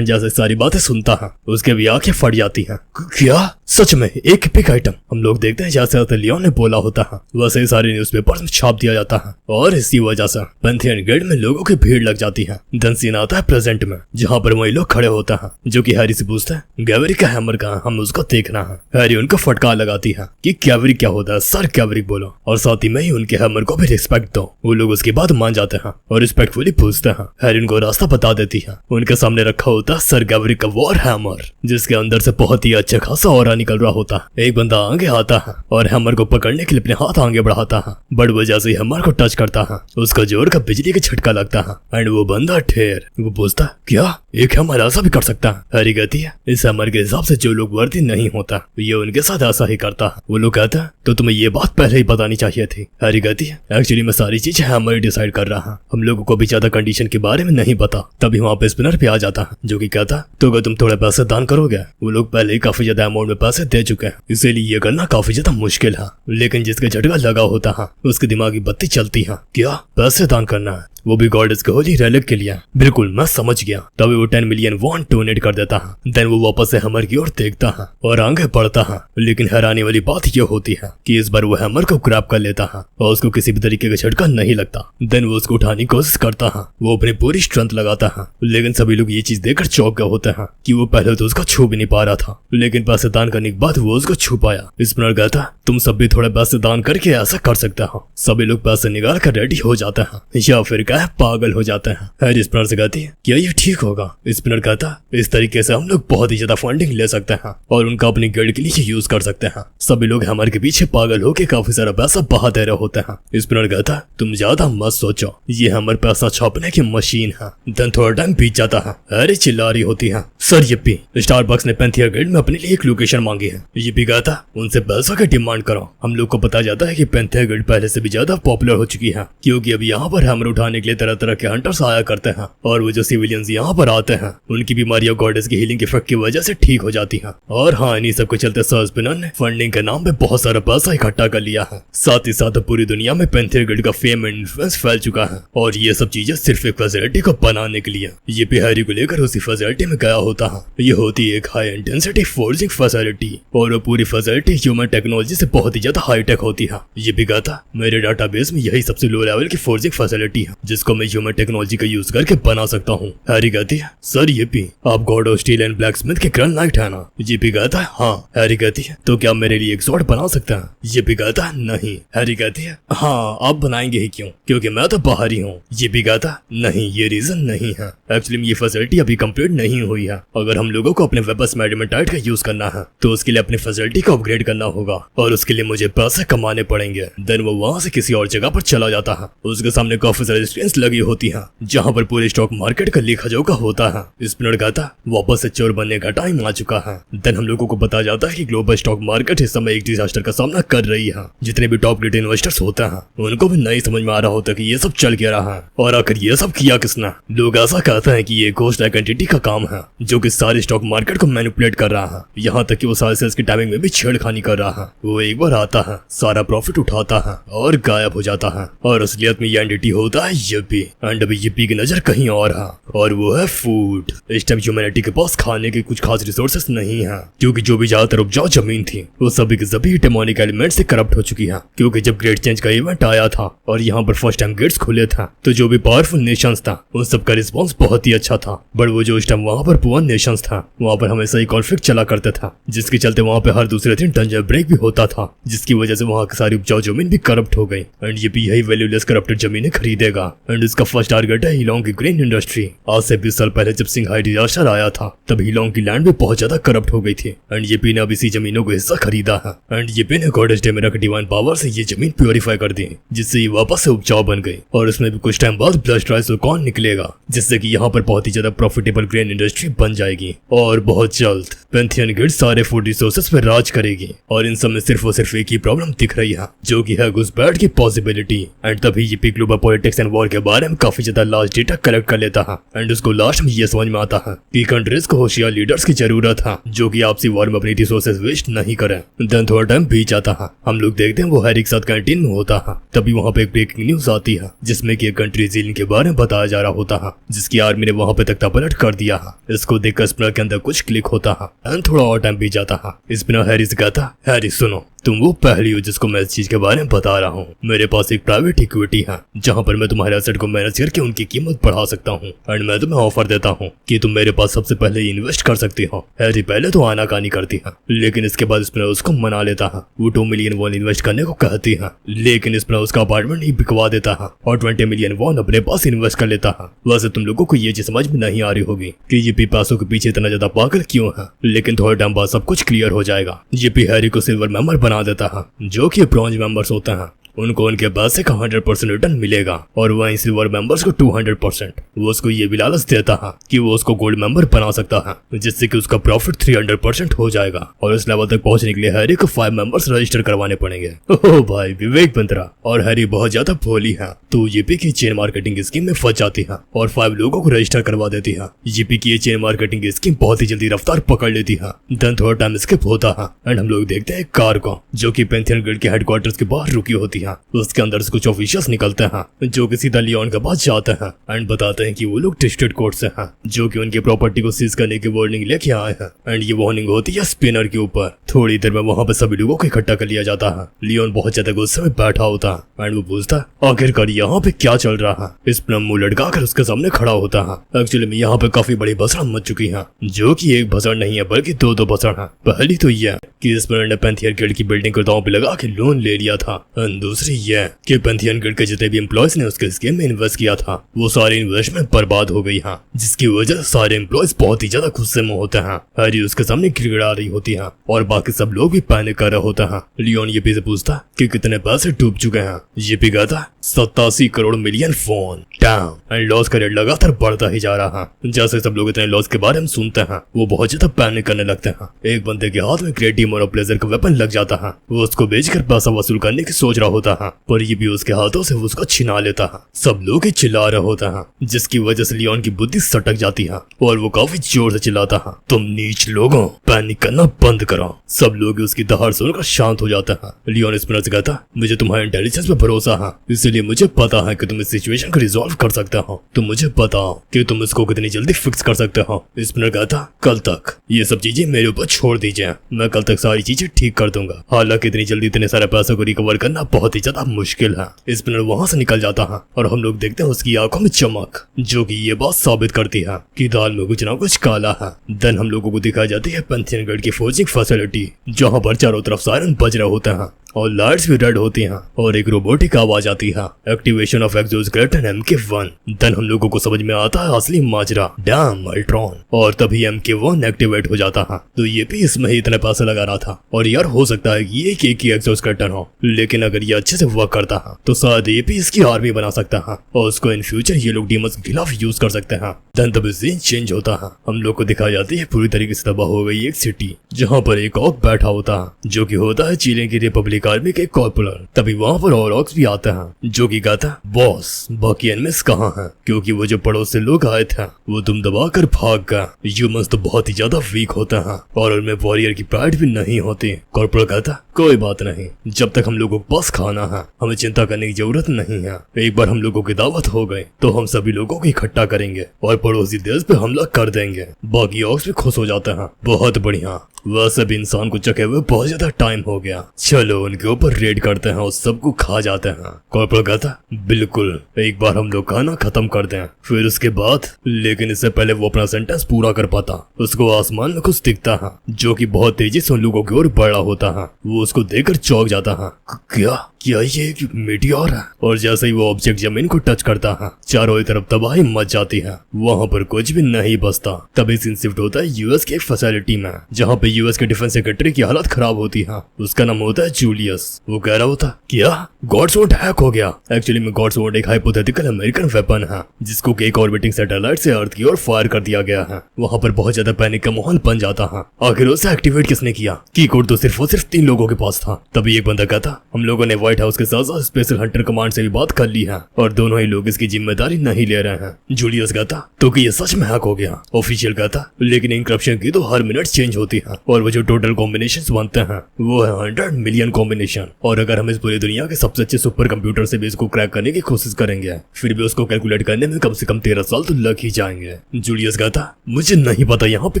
जैसे सारी बातें सुनता है उसके भी आंखें फट जाती हैं। क्या सच में एक पिक आइटम? हम लोग देखते हैं जैसे लियोन ने बोला होता है वैसे ही सारे न्यूज़पेपर्स में छाप दिया जाता है और इसी वजह से पैंथियन गिल्ड में लोगों की भीड़ लग जाती है। देन सीन आता है प्रेजेंट में जहाँ पर वही लोग खड़े होता है जो कि हैरी से पूछता है गैवरी का हैमर कहाँ, हम उसको देखना है। हैरी उनको फटकार लगाती है कि कैवरिक क्या होता है सर, कैवरिक बोलो, और साथ ही में ही उनके हैमर को भी रिस्पेक्ट दो। वो लोग उसकी बात मान जाते हैं और रिस्पेक्टफुली पूछते हैं। हैरी उनको रास्ता बता देती है। उनके सामने रखा होता है सर कैवरिक का वॉर हैमर, जिसके अंदर से बहुत ही अच्छा खासा ऑरा निकल रहा होता है। एक बंदा आगे आता है और हैमर को पकड़ने के लिए अपने हाथ आगे बढ़ाता है, बट वजह से हैमर को टच करता है, उसका जोर का बिजली का झटका लगता है एंड वो बंदा ठेर। वो पूछता क्या एक हैमर ऐसा भी कर सकता है? हैरी कहती है इस हैमर के हिसाब से जो लोग वर्दी नहीं होता ये उनके साथ ऐसा ही करता है। वो लोग कहता है तो तुम्हें ये बात पहले ही बतानी चाहिए थी। हैरी कहती है एक्चुअली मैं सारी चीजें हैमर डिसाइड कर रहा, हम लोगों को भी ज्यादा कंडीशन के बारे में नहीं पता। तभी वहाँ पे स्पिनर भी आ जाता है जो कि कहता है तो अगर तुम थोड़े पैसे दान करोगे, वो लोग पहले ही काफी ज्यादा अमाउंट में पैसे दे चुके हैं, इसीलिए ये करना काफी ज्यादा मुश्किल है। लेकिन जिसका झटका लगा होता है उसकी दिमागी बत्ती चलती है, क्या पैसे दान करना है, वो भी गॉडेस के होली रेलिक के लिए। बिल्कुल मैं समझ गया। तभी वो 10 मिलियन वॉन्ट डोनेट कर देता है। देन वो वापस से हैमर की ओर देखता है और आगे बढ़ता है। लेकिन हैरानी वाली बात ये होती है कि इस बार वो हैमर को ग्रैब कर लेता है और उसको किसी भी तरीके का झटका नहीं लगता। देन वो उसको उठाने की कोशिश करता है, वो अपनी पूरी स्ट्रेंथ लगाता है। लेकिन सभी लोग ये चीज देखकर चौंक गए होते हैं कि वो पहले तो उसको छू भी नहीं पा रहा था, लेकिन पैसे दान करने के बाद वो उसको छू पाया। स्पिनर कहता तुम सब भी थोड़े पैसे दान करके ऐसा कर सकते हो। सभी लोग पैसे निकाल कर रेडी हो जाते हैं या फिर क्या पागल हो जाते हैं। हैरी स्पिनर से कहती है क्या ये ठीक होगा? स्पिनर कहता इस तरीके से हम लोग बहुत ही ज्यादा फंडिंग ले सकते हैं और उनका अपनी गिल्ड के लिए यूज कर सकते हैं। सभी लोग हैमर के पीछे पागल होकर काफी सारा पैसा बहा दे रहे होते हैं। स्पिनर कहता तुम ज्यादा मत सोचो, ये हैमर पैसा छापने की मशीन है। देन थोड़ा टाइम बीत जाता है। हैरी चिल्ला रही होती है सर yippee, स्टारबक्स ने पेंथियर गिल्ड में अपने लिए एक लोकेशन मांगी है। yippee कहता उनसे पैसों की डिमांड करो। हम लोग को पता जाता है कि पेंथियर गिल्ड पहले से भी ज्यादा पॉपुलर हो चुकी है, क्योंकि अब यहाँ पर हैमर उठाने के लिए तरह तरह के हंटर्स आया करते हैं और वो जो सिविलियंस यहाँ पर आते हैं उनकी बीमारियां गॉडेस की हीलिंग इफेक्ट की वजह से ठीक हो जाती हैं। और हाँ, इन्हीं सब के चलते सर स्पिनर ने फंडिंग के नाम पे बहुत सारा पैसा इकट्ठा कर लिया है। साथ ही साथ पूरी दुनिया में पेंथियर गिल्ड का फेम एंड इन्फ्लुएंस फैल चुका है और ये सब चीजें सिर्फ एक फैसिलिटी को बनाने के लिए। ये भी हैरी को लेकर उसी फैसिलिटी में गया होता है। ये होती है एक हाई इंटेंसिटी फोर्जिंग फैसिलिटी और वो पूरी फैसिलिटी ह्यूमन टेक्नोलॉजी से बहुत ही ज्यादा हाईटेक होती है। ये भी कहता मेरे डाटाबेस में यही सबसे लो लेवल की फोर्जिंग फैसिलिटी है जिसको मैं ह्यूमन टेक्नोलॉजी का यूज करके बना सकता हूँ। हैरी कहती है सर yippee, आप God of steel and black Smith के ग्रैंड नाइट है ना? yippee कहता है हाँ। हैरी कहती है तो क्या मेरे लिए एक स्वॉर्ड बना सकता है? yippee कहता है नहीं। हैरी कहती है हाँ आप बनाएंगे ही क्यों, क्योंकि मैं तो बाहर ही हूँ। yippee कहता है नहीं, ये रीजन नहीं है। एक्चुअली ये फैसिलिटी अभी कंप्लीट नहीं हुई है। अगर हम लोगों को अपने वेपन्स में एडामेंटाइट का यूज करना है तो उसके लिए अपनी फैसिलिटी को अपग्रेड करना होगा और उसके लिए मुझे पैसे कमाने पड़ेंगे। देन वो वहाँ से किसी और जगह पर चला जाता है। उसके सामने काफी सारी स्क्रीन्स लगी होती है जहाँ पर पूरे स्टॉक मार्केट का लेखा जोखा होता है। स्पिनर कहता वापस से चोर बनने का टाइम आ चुका है। देन हम लोगों को पता जाता है कि ग्लोबल स्टॉक मार्केट इस समय एक डिजास्टर का सामना कर रही है। जितने भी टॉप ग्रेड इन्वेस्टर्स होते हैं उनको भी नहीं समझ में आ रहा होता कि ये सब चल क्या रहा है और आखिर ये सब किया किसने। लोग ऐसा कहते हैं कि ये घोस्ट आइडेंटिटी का काम है जो कि सारे स्टॉक मार्केट को मैनिपुलेट कर रहा है, यहाँ तक कि वो सारे सेल्स की टाइमिंग में भी छेड़खानी कर रहा है। वो एक बार आता है, सारा प्रॉफिट उठाता है और गायब हो जाता है और असलियत में ये एंटिटी होता है yippee। एंड अभी yippee की नजर कहीं और है और वो है फूड। इस टाइम ह्यूमैनिटी के पास खाने के कुछ खास रिसोर्सेस नहीं है, क्योंकि जो भी ज्यादातर उपजाऊ जमीन थी वो सभी की सभी डेमोनिक एलिमेंट से करप्ट हो चुकी है। क्योंकि जब ग्रेट चेंज का इवेंट आया था और यहाँ पर फर्स्ट टाइम गेट्स खुले था तो जो भी पावरफुल नेशंस था उन सब का रिस्पॉन्स बहुत ही अच्छा था। बट वो जो इस टाइम वहाँ पर पुअर नेशंस था वहाँ पर हमेशा ही कॉन्फ्लिक्ट चला करता था, जिसके चलते वहाँ पे हर दूसरे दिन डंजन ब्रेक भी होता था, जिसकी वजह से वहाँ की सारी उपजाऊ जमीन भी करप्ट हो गई। एंड ये भी यही वैल्यूलेस करप्टेड जमीनें खरीदेगा एंड इसका फर्स्ट टारगेट है हीलोंग की ग्रेन इंडस्ट्री। आज से 20 साल पहले जब सिंघाई डिजास्टर आया था तब हीलोंग की लैंड भी बहुत ज्यादा करप्ट हो गई थी एंड yippee ने अब इसी जमीनों को हिस्सा खरीदा है। एंड yippee ने गॉडेस डेमेरा के डिवाइन पावर से ये जमीन प्योरीफाई कर दी, जिससे ये वापस से उपजाऊ बन गई और उसमें भी कुछ टाइम बाद ब्लड ट्राइस कौन निकलेगा, जिससे कि यहाँ पर बहुत ही ज्यादा प्रॉफिटेबल ग्रेन इंडस्ट्री बन जाएगी और बहुत जल्द पेंथियन गिल्ड सारे फूड रिसोर्सेज पर राज करेगी। और इन सब में सिर्फ और सिर्फ एक ही प्रॉब्लम दिख रही है जो कि है घुसपैठ की पॉसिबिलिटी। एंड तभी yippee global politics and war के बारे में काफी ज्यादा लार्ज डेटा कलेक्ट कर लेता है एंड उसको लास्ट में ये समझ में आता है कि कंट्रीज को होशियार लीडर्स की जरूरत है जो कि आपसी वॉर में अपनी रिसोर्सेज वेस्ट नहीं करें। देन थोड़ा टाइम बीत जाता है। हम लोग देखते हैं वो हैरी के साथ कैंटीन में होता है। तभी वहाँ पे एक ब्रेकिंग न्यूज आती है जिसमें कि एक कंट्री झील के बारे में बताया जा रहा होता है जिसकी आर्मी ने वहाँ पे तख्ता पलट कर दिया है। इसको देखकर स्पिनर के अंदर कुछ क्लिक होता है एंड थोड़ा और टाइम बीत जाता है। स्पिनर हैरी से कहता है हैरी सुनो, तुम वो पहली हो जिसको मैं इस चीज के बारे में बता रहा हूँ। मेरे पास एक प्राइवेट इक्विटी है जहाँ पर मैं तुम्हारे एसेट को मैनेज करके उनकी कीमत बढ़ा सकता हूँ एंड मैं तुम्हें ऑफर देता हूँ कि तुम मेरे पास सबसे पहले इन्वेस्ट कर सकती हो। हैरी पहले तो आनाकानी करती है, लेकिन इसके बाद स्पिनर उसको मना लेता है। वो 2 मिलियन वॉन इन्वेस्ट करने को कहती है, लेकिन स्पिनर उसका अपार्टमेंट ही बिकवा देता है और 20 मिलियन वॉन अपने पास इन्वेस्ट कर लेता है। वैसे तुम लोगों को ये चीज समझ में नहीं आ रही होगी कि ये पैसों के पीछे इतना ज्यादा पागल क्यों है, लेकिन थोड़े टाइम बाद सब कुछ क्लियर हो जाएगा। ये हैरी को सिल्वर मेंबर बना देता है, जो कि ब्रॉन्ज मेंबर्स होते हैं। उनको उनके पैसे का 100% रिटर्न मिलेगा और वहीं सिल्वर मेंबर्स को 200%। वो उसको ये भी लालच देता है कि वो उसको गोल्ड मेंबर बना सकता है, जिससे कि उसका प्रॉफिट 300% हो जाएगा। और इस लेवल तक पहुंचने के लिए हैरी को 5 मेंबर्स रजिस्टर करवाने पड़ेंगे। ओह भाई विवेक बंदरा और हैरी बहुत ज्यादा भोली है, तो ईपी की चेन मार्केटिंग स्कीम में फंस जाती है और 5 लोगों को रजिस्टर करवा देती है। ईपी की ये चेन मार्केटिंग स्कीम बहुत ही जल्दी रफ्तार पकड़ लेती है। देन थोड़ा टाइम स्किप होता है एंड हम लोग देखते हैं कार को, जो की पेंथियन गिल्ड के हेडक्वार्टर्स के बाहर रुकी होती है। उसके अंदर से कुछ ऑफिशियल्स निकलते हैं जो कि सीधा लियोन के पास जाते हैं एंड बताते हैं कि वो लोग डिस्ट्रिक्ट कोर्ट से हैं, जो कि उनकी प्रॉपर्टी को सीज करने की वार्निंग लेके आए हैं। एंड ये वार्निंग होती है स्पिनर के ऊपर। थोड़ी देर में वहाँ पे सभी लोगों को इकट्ठा कर लिया जाता है। लियोन बहुत ज्यादा गुस्से में बैठा होता है एंड वो पूछता है आखिरकार यहाँ पे क्या चल रहा है। स्पिनर मुंह लटका कर उसके सामने खड़ा होता है। एक्चुअली में यहाँ पे काफी बड़ी भसड़ मच चुकी है, जो की एक भसड़ नहीं है बल्कि 2 भसड़ है। पहली तो यह कि स्पिनर ने पेंथियन गिल्ड की बिल्डिंग को दांव पे लगा के लोन ले लिया था एंड दूसरी यह कि पेंथियन गिल्ड के जितने भी एम्प्लॉयज ने उसके स्कीम में इन्वेस्ट किया था वो सारी इन्वेस्टमेंट बर्बाद हो गई है, जिसकी वजह से सारे एम्प्लॉयज बहुत ही ज्यादा गुस्से में होते हैं। हैरी उसके सामने गिड़गिड़ा रही होती है और बाकी सब लोग भी पैनिक कर रहे होते हैं। लियोन ईपी से पूछता कि कितने पैसे डूब चुके हैं। ईपी कहता 87 crore million phone dam and loss का रेट लगातार बढ़ता ही जा रहा है। जैसे सब लोग इतने लॉस के बारे में सुनते हैं वो बहुत ज्यादा पैनिक करने लगते हैं। एक बंदे के हाथ में ग्रेट डीमन और ब्लेजर का वेपन लग जाता है। वो उसको बेचकर पैसा वसूल करने की सोच रहा होता है, पर ये भी उसके हाथों से उसको छिना लेता है। सब लोग ही चिल्ला रहे होता है, जिसकी वजह से लियोन की बुद्धि सटक जाती है और वो काफी जोर से चिल्लाता है तुम नीच लोगों पैनिक करना बंद करो। सब लोग उसकी दहाड़ सुनकर शांत हो जाता है। लियोन स्पिनर से कहता मुझे तुम्हारे इंटेलिजेंस पे भरोसा है, इसलिए मुझे पता है कि तुम इस सिचुएशन को रिजॉल्व कर सकते हो। तुम मुझे बताओ कि तुम इसको कितनी जल्दी फिक्स कर सकते हो। स्पिनर कहता कल तक ये सब चीजें मेरे ऊपर छोड़ दीजिए, मैं कल तक सारी चीजें ठीक कर दूंगा। हालांकि इतनी जल्दी इतने सारे पैसों को रिकवर करना बहुत ही ज्यादा मुश्किल है। स्पिनर वहाँ से निकल जाता है और हम लोग देखते हैं उसकी आंखों में चमक, जो कि ये बात साबित करती है कि दाल में कुछ ना कुछ काला है। देन हम लोगों को दिखाई जाती है पेंथियन गिल्ड की फोर्जिंग फैसिलिटी, जहाँ पर चारों तरफ सायरन बज रहे होते हैं और लाइट्स भी रेड होती हैं और एक रोबोटिक आवाज आती है activation of exoskeleton MK1। Then हम लोगों को समझ में आता है असली माजरा डैम अल्ट्रॉन, और तभी MK1 एक्टिवेट हो जाता है। तो ये भी इसमें ही इतने पैसे लगा रहा था और यार हो सकता है ये एक ही एक्सोस्केलेटन हो, लेकिन अगर ये अच्छे से वर्क करता है तो शायद ये भी इसकी आर्मी बना सकता है और उसको इन फ्यूचर ये लोग डीमंस के खिलाफ यूज कर सकते हैं। देन तभी सीन चेंज होता है। हम लोग को दिखाई जाती है पूरी तरीके से तबाह हो गई एक सिटी, जहाँ पर एक ऑक बैठा होता है जो कि होता है चिली की रिपब्लिक आर्मी के कॉर्पोरल। तभी वहाँ पर और ऑक्स भी आता है जो कि कहता बॉस बाकी एनिमीज कहाँ हैं, क्योंकि वो जो पड़ोस से लोग आए थे वो तुम दबा कर भाग गए। ह्यूमंस तो बहुत ही ज्यादा वीक होते हैं और उनमें वॉरियर की प्राइड भी नहीं होती। कॉर्पोरल कहता कोई बात नहीं, जब तक हम लोगों के पास खाना है हमें चिंता करने की जरूरत नहीं है। एक बार हम लोगों की दावत हो गई तो हम सभी लोगों को इकट्ठा करेंगे और पड़ोसी देश पे हमला कर देंगे। बाकी ऑक्स भी खुश हो जाते हैं। बहुत बढ़िया, वैसे भी इंसान को चखे हुए बहुत ज्यादा टाइम हो गया, चलो उनके ऊपर रेड करते हैं और सबको खा जाते हैं। कॉर्पोरल कहता बिल्कुल, एक बार हम लोग खाना खत्म कर दें फिर उसके बाद, लेकिन इससे पहले वो अपना सेंटेंस पूरा कर पाता। उसको आसमान में कुछ दिखता है जो कि बहुत तेजी से उन लोगों की ओर बढ़ा होता है। वो उसको देखकर चौंक जाता है, क्या ये एक मीटियोर है? और जैसे ही वो ऑब्जेक्ट जमीन को टच करता है चारों तरफ तबाही मच जाती है, वहाँ पर कुछ भी नहीं बचता। तभी सीन शिफ्ट होता है यूएस की एक फैसिलिटी में, जहाँ पे यूएस के डिफेंस सेक्रेटरी की हालत खराब होती है। उसका नाम होता है जूलियस। वो कह रहा होता क्या गॉड्सवॉर्ड हैक हो गया। एक्चुअली में गॉड्सवॉर्ड एक हाइपोथेटिकल अमेरिकन वेपन है जिसको एक ऑर्बिटिंग सैटेलाइट से अर्थ की ओर फायर कर दिया गया है। वहाँ पर बहुत ज्यादा पैनिक का माहौल बन जाता है। आखिर उसे एक्टिवेट किसने किया? की कोड तो सिर्फ और सिर्फ 3 लोगों के पास था। तभी एक बंदा कहता हम लोगों ने व्हाइट हाउस के साथ साथ स्पेशल हंटर कमांड से भी बात कर ली है और दोनों ही लोग इसकी जिम्मेदारी नहीं ले रहे हैं। जूलियस कहता तो कि ये सच में हैक हो गया। ऑफिशियल कहता लेकिन इंक्रिप्शन की तो हर मिनट चेंज होती है और वो जो टोटल कॉम्बिनेशन बनते हैं वो है 100 मिलियन कॉम्बिनेशन, और अगर हम इस पूरी दुनिया के सबसे अच्छे सुपर कंप्यूटर से भी इसको क्रैक करने की कोशिश करेंगे फिर भी उसको कैलकुलेट करने में कम से कम 13 साल तो लग ही जाएंगे। जूलियस कहता मुझे नहीं पता यहाँ पे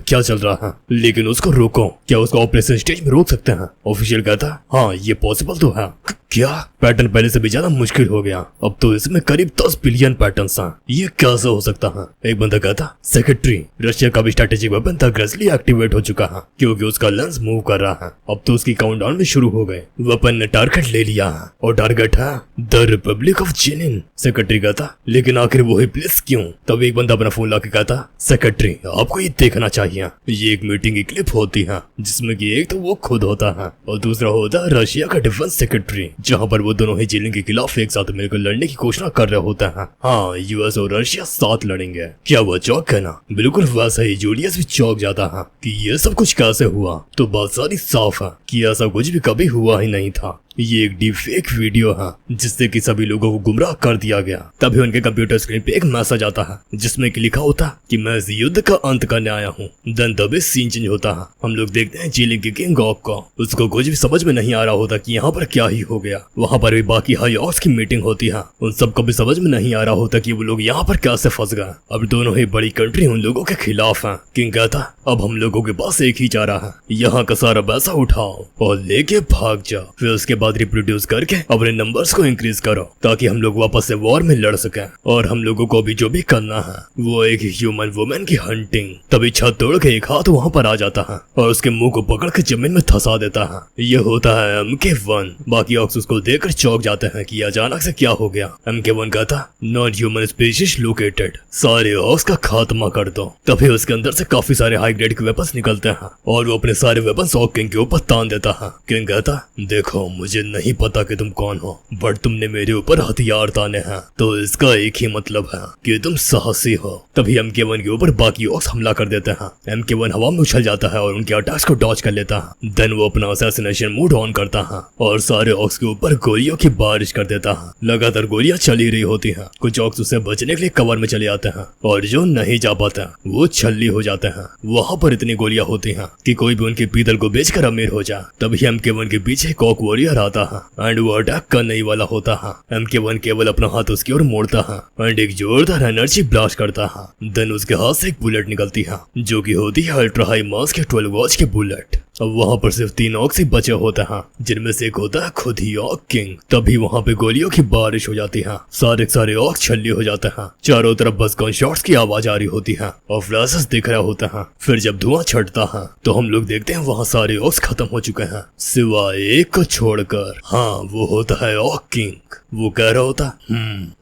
क्या चल रहा है, लेकिन उसको रोको। क्या उसको ऑपरेशन स्टेज में रोक सकते हैं? ऑफिशियल कहता हाँ ये पॉसिबल तो है। क्या पैटर्न पहले से भी ज्यादा मुश्किल हो गया, अब तो इसमें करीब 10 बिलियन पैटर्न्स हैं, ये कैसे हो सकता है? एक बंदा कहता सेक्रेटरी रशिया का भी स्ट्रेटेजिक वेपन था ग्रेसली एक्टिवेट हो चुका है क्योंकि उसका लेंस मूव कर रहा है। अब तो उसकी काउंटडाउन भी शुरू हो गए। वेपन ने टारगेट ले लिया है और टारगेट है the republic of Jenin. Secretary कहता लेकिन आखिर वही प्लेस क्यों? तब एक बंदा अपना फोन लाके कहता सेक्रेटरी आपको ये देखना चाहिए, ये एक मीटिंग की क्लिप होती है जिसमें कि एक तो वो खुद होता है और दूसरा होता है रशिया का डिफेंस सेक्रेटरी, जहाँ पर वो दोनों ही जेलिन के खिलाफ एक साथ मिलकर लड़ने की घोषणा कर रहे होते हैं। हाँ यूएस और रशिया साथ लड़ेंगे। क्या वो चौक है ना? बिल्कुल वैसा ही जूलियस भी चौक जाता है कि ये सब कुछ कैसे हुआ। तो बात सारी साफ है कि ऐसा कुछ भी कभी हुआ ही नहीं था, ये एक डीप फेक वीडियो है जिससे कि सभी लोगों को गुमराह कर दिया गया। तभी उनके कंप्यूटर स्क्रीन पे एक मैसेज आता है जिसमें कि लिखा होता है कि मैं इस युद्ध का अंत करने आया हूँ। देन तभी सीन चेंज होता है। हम लोग देखते हैं जेलिन के किंग ऑक को, उसको कुछ भी समझ में नहीं आ रहा होता कि यहाँ पर क्या ही हो गया। वहाँ पर भी बाकी हाई ऑक्स की मीटिंग होती है, उन सबको भी समझ में नहीं आ रहा होता कि वो लोग यहाँ पर कैसे फंस गए। अब दोनों ही बड़ी कंट्री उन लोगों के खिलाफ है। किंग कहता अब हम लोगों के पास एक ही चारा है, यहाँ का सारा पैसा उठाओ और लेके भाग जाओ, फिर उसके बाद रिप्रोड्यूस करके अपने नंबर्स को इंक्रीज करो ताकि हम लोग वापस से वॉर में लड़ सकें। और हम लोगों को भी जो भी करना है वो एक ह्यूमन वुमेन की हंटिंग। तभी छत तोड़ के एक हाथ वहाँ पर आ जाता है और उसके मुंह को पकड़ के जमीन में धंसा देता है। ये होता है MK1। बाकी ऑक्स उसको देखकर चौंक जाते हैं कि अचानक से क्या हो गया। MK1 कहता नॉन ह्यूमन स्पीशीज लोकेटेड, सारे ऑक्स का खात्मा कर दो। तभी उसके अंदर से काफी सारे हाई ग्रेड के वेपन्स निकलते हैं और वो अपने सारे वेपन्स ऑक किंग के ऊपर तान देता है। किंग कहता देखो मुझे नहीं पता कि तुम कौन हो, बट तुमने मेरे ऊपर हथियार ताने हैं तो इसका एक ही मतलब है कि तुम साहसी हो। तभी MK1 के ऊपर बाकी ऑक्स हमला कर देते हैं। MK1 हवा में उछल जाता है और उनके अटैक्स को डॉज कर लेता है। देन वो अपना असैसिनेशन मोड ऑन करता है और सारे ऑक्स के ऊपर गोलियों की बारिश कर देता है। लगातार गोलियां चली रही होती हैं। कुछ ऑक्स उसे बचने के लिए कवर में चले आते हैं और जो नहीं जा पाते वो छल्ली हो जाते हैं। वहाँ पर इतनी गोलियां होती हैं कि कोई भी उनके पीतल को बेचकर अमीर हो जाए। तभी MK1 के पीछे कॉक वॉरियर आता है एंड वो अटैक करने ही वाला होता है। MK1 केवल अपना हाथ उसकी ओर मोड़ता है एंड एक जोरदार एनर्जी ब्लास्ट करता है। देन उसके हाथ से एक बुलेट निकलती है जो कि होती है अल्ट्रा हाई मास के 12 वॉच के बुलेट। अब वहाँ पर सिर्फ 3 ऑक्स ही बचे होते हैं जिनमें से एक होता है खुद ही ऑक किंग। तभी वहाँ पे गोलियों की बारिश हो जाती है, सारे ऑक्स छल्ली हो जाते हैं। चारों तरफ बस गन शॉट्स की आवाज आ रही होती है और फ्लैशेस दिख रहे होते हैं। फिर जब धुआं छटता है तो हम लोग देखते हैं वहाँ सारे ऑक्स खत्म हो चुके हैं सिवाय एक को छोड़कर। हाँ वो होता है ऑक किंग। वो कह रहा होता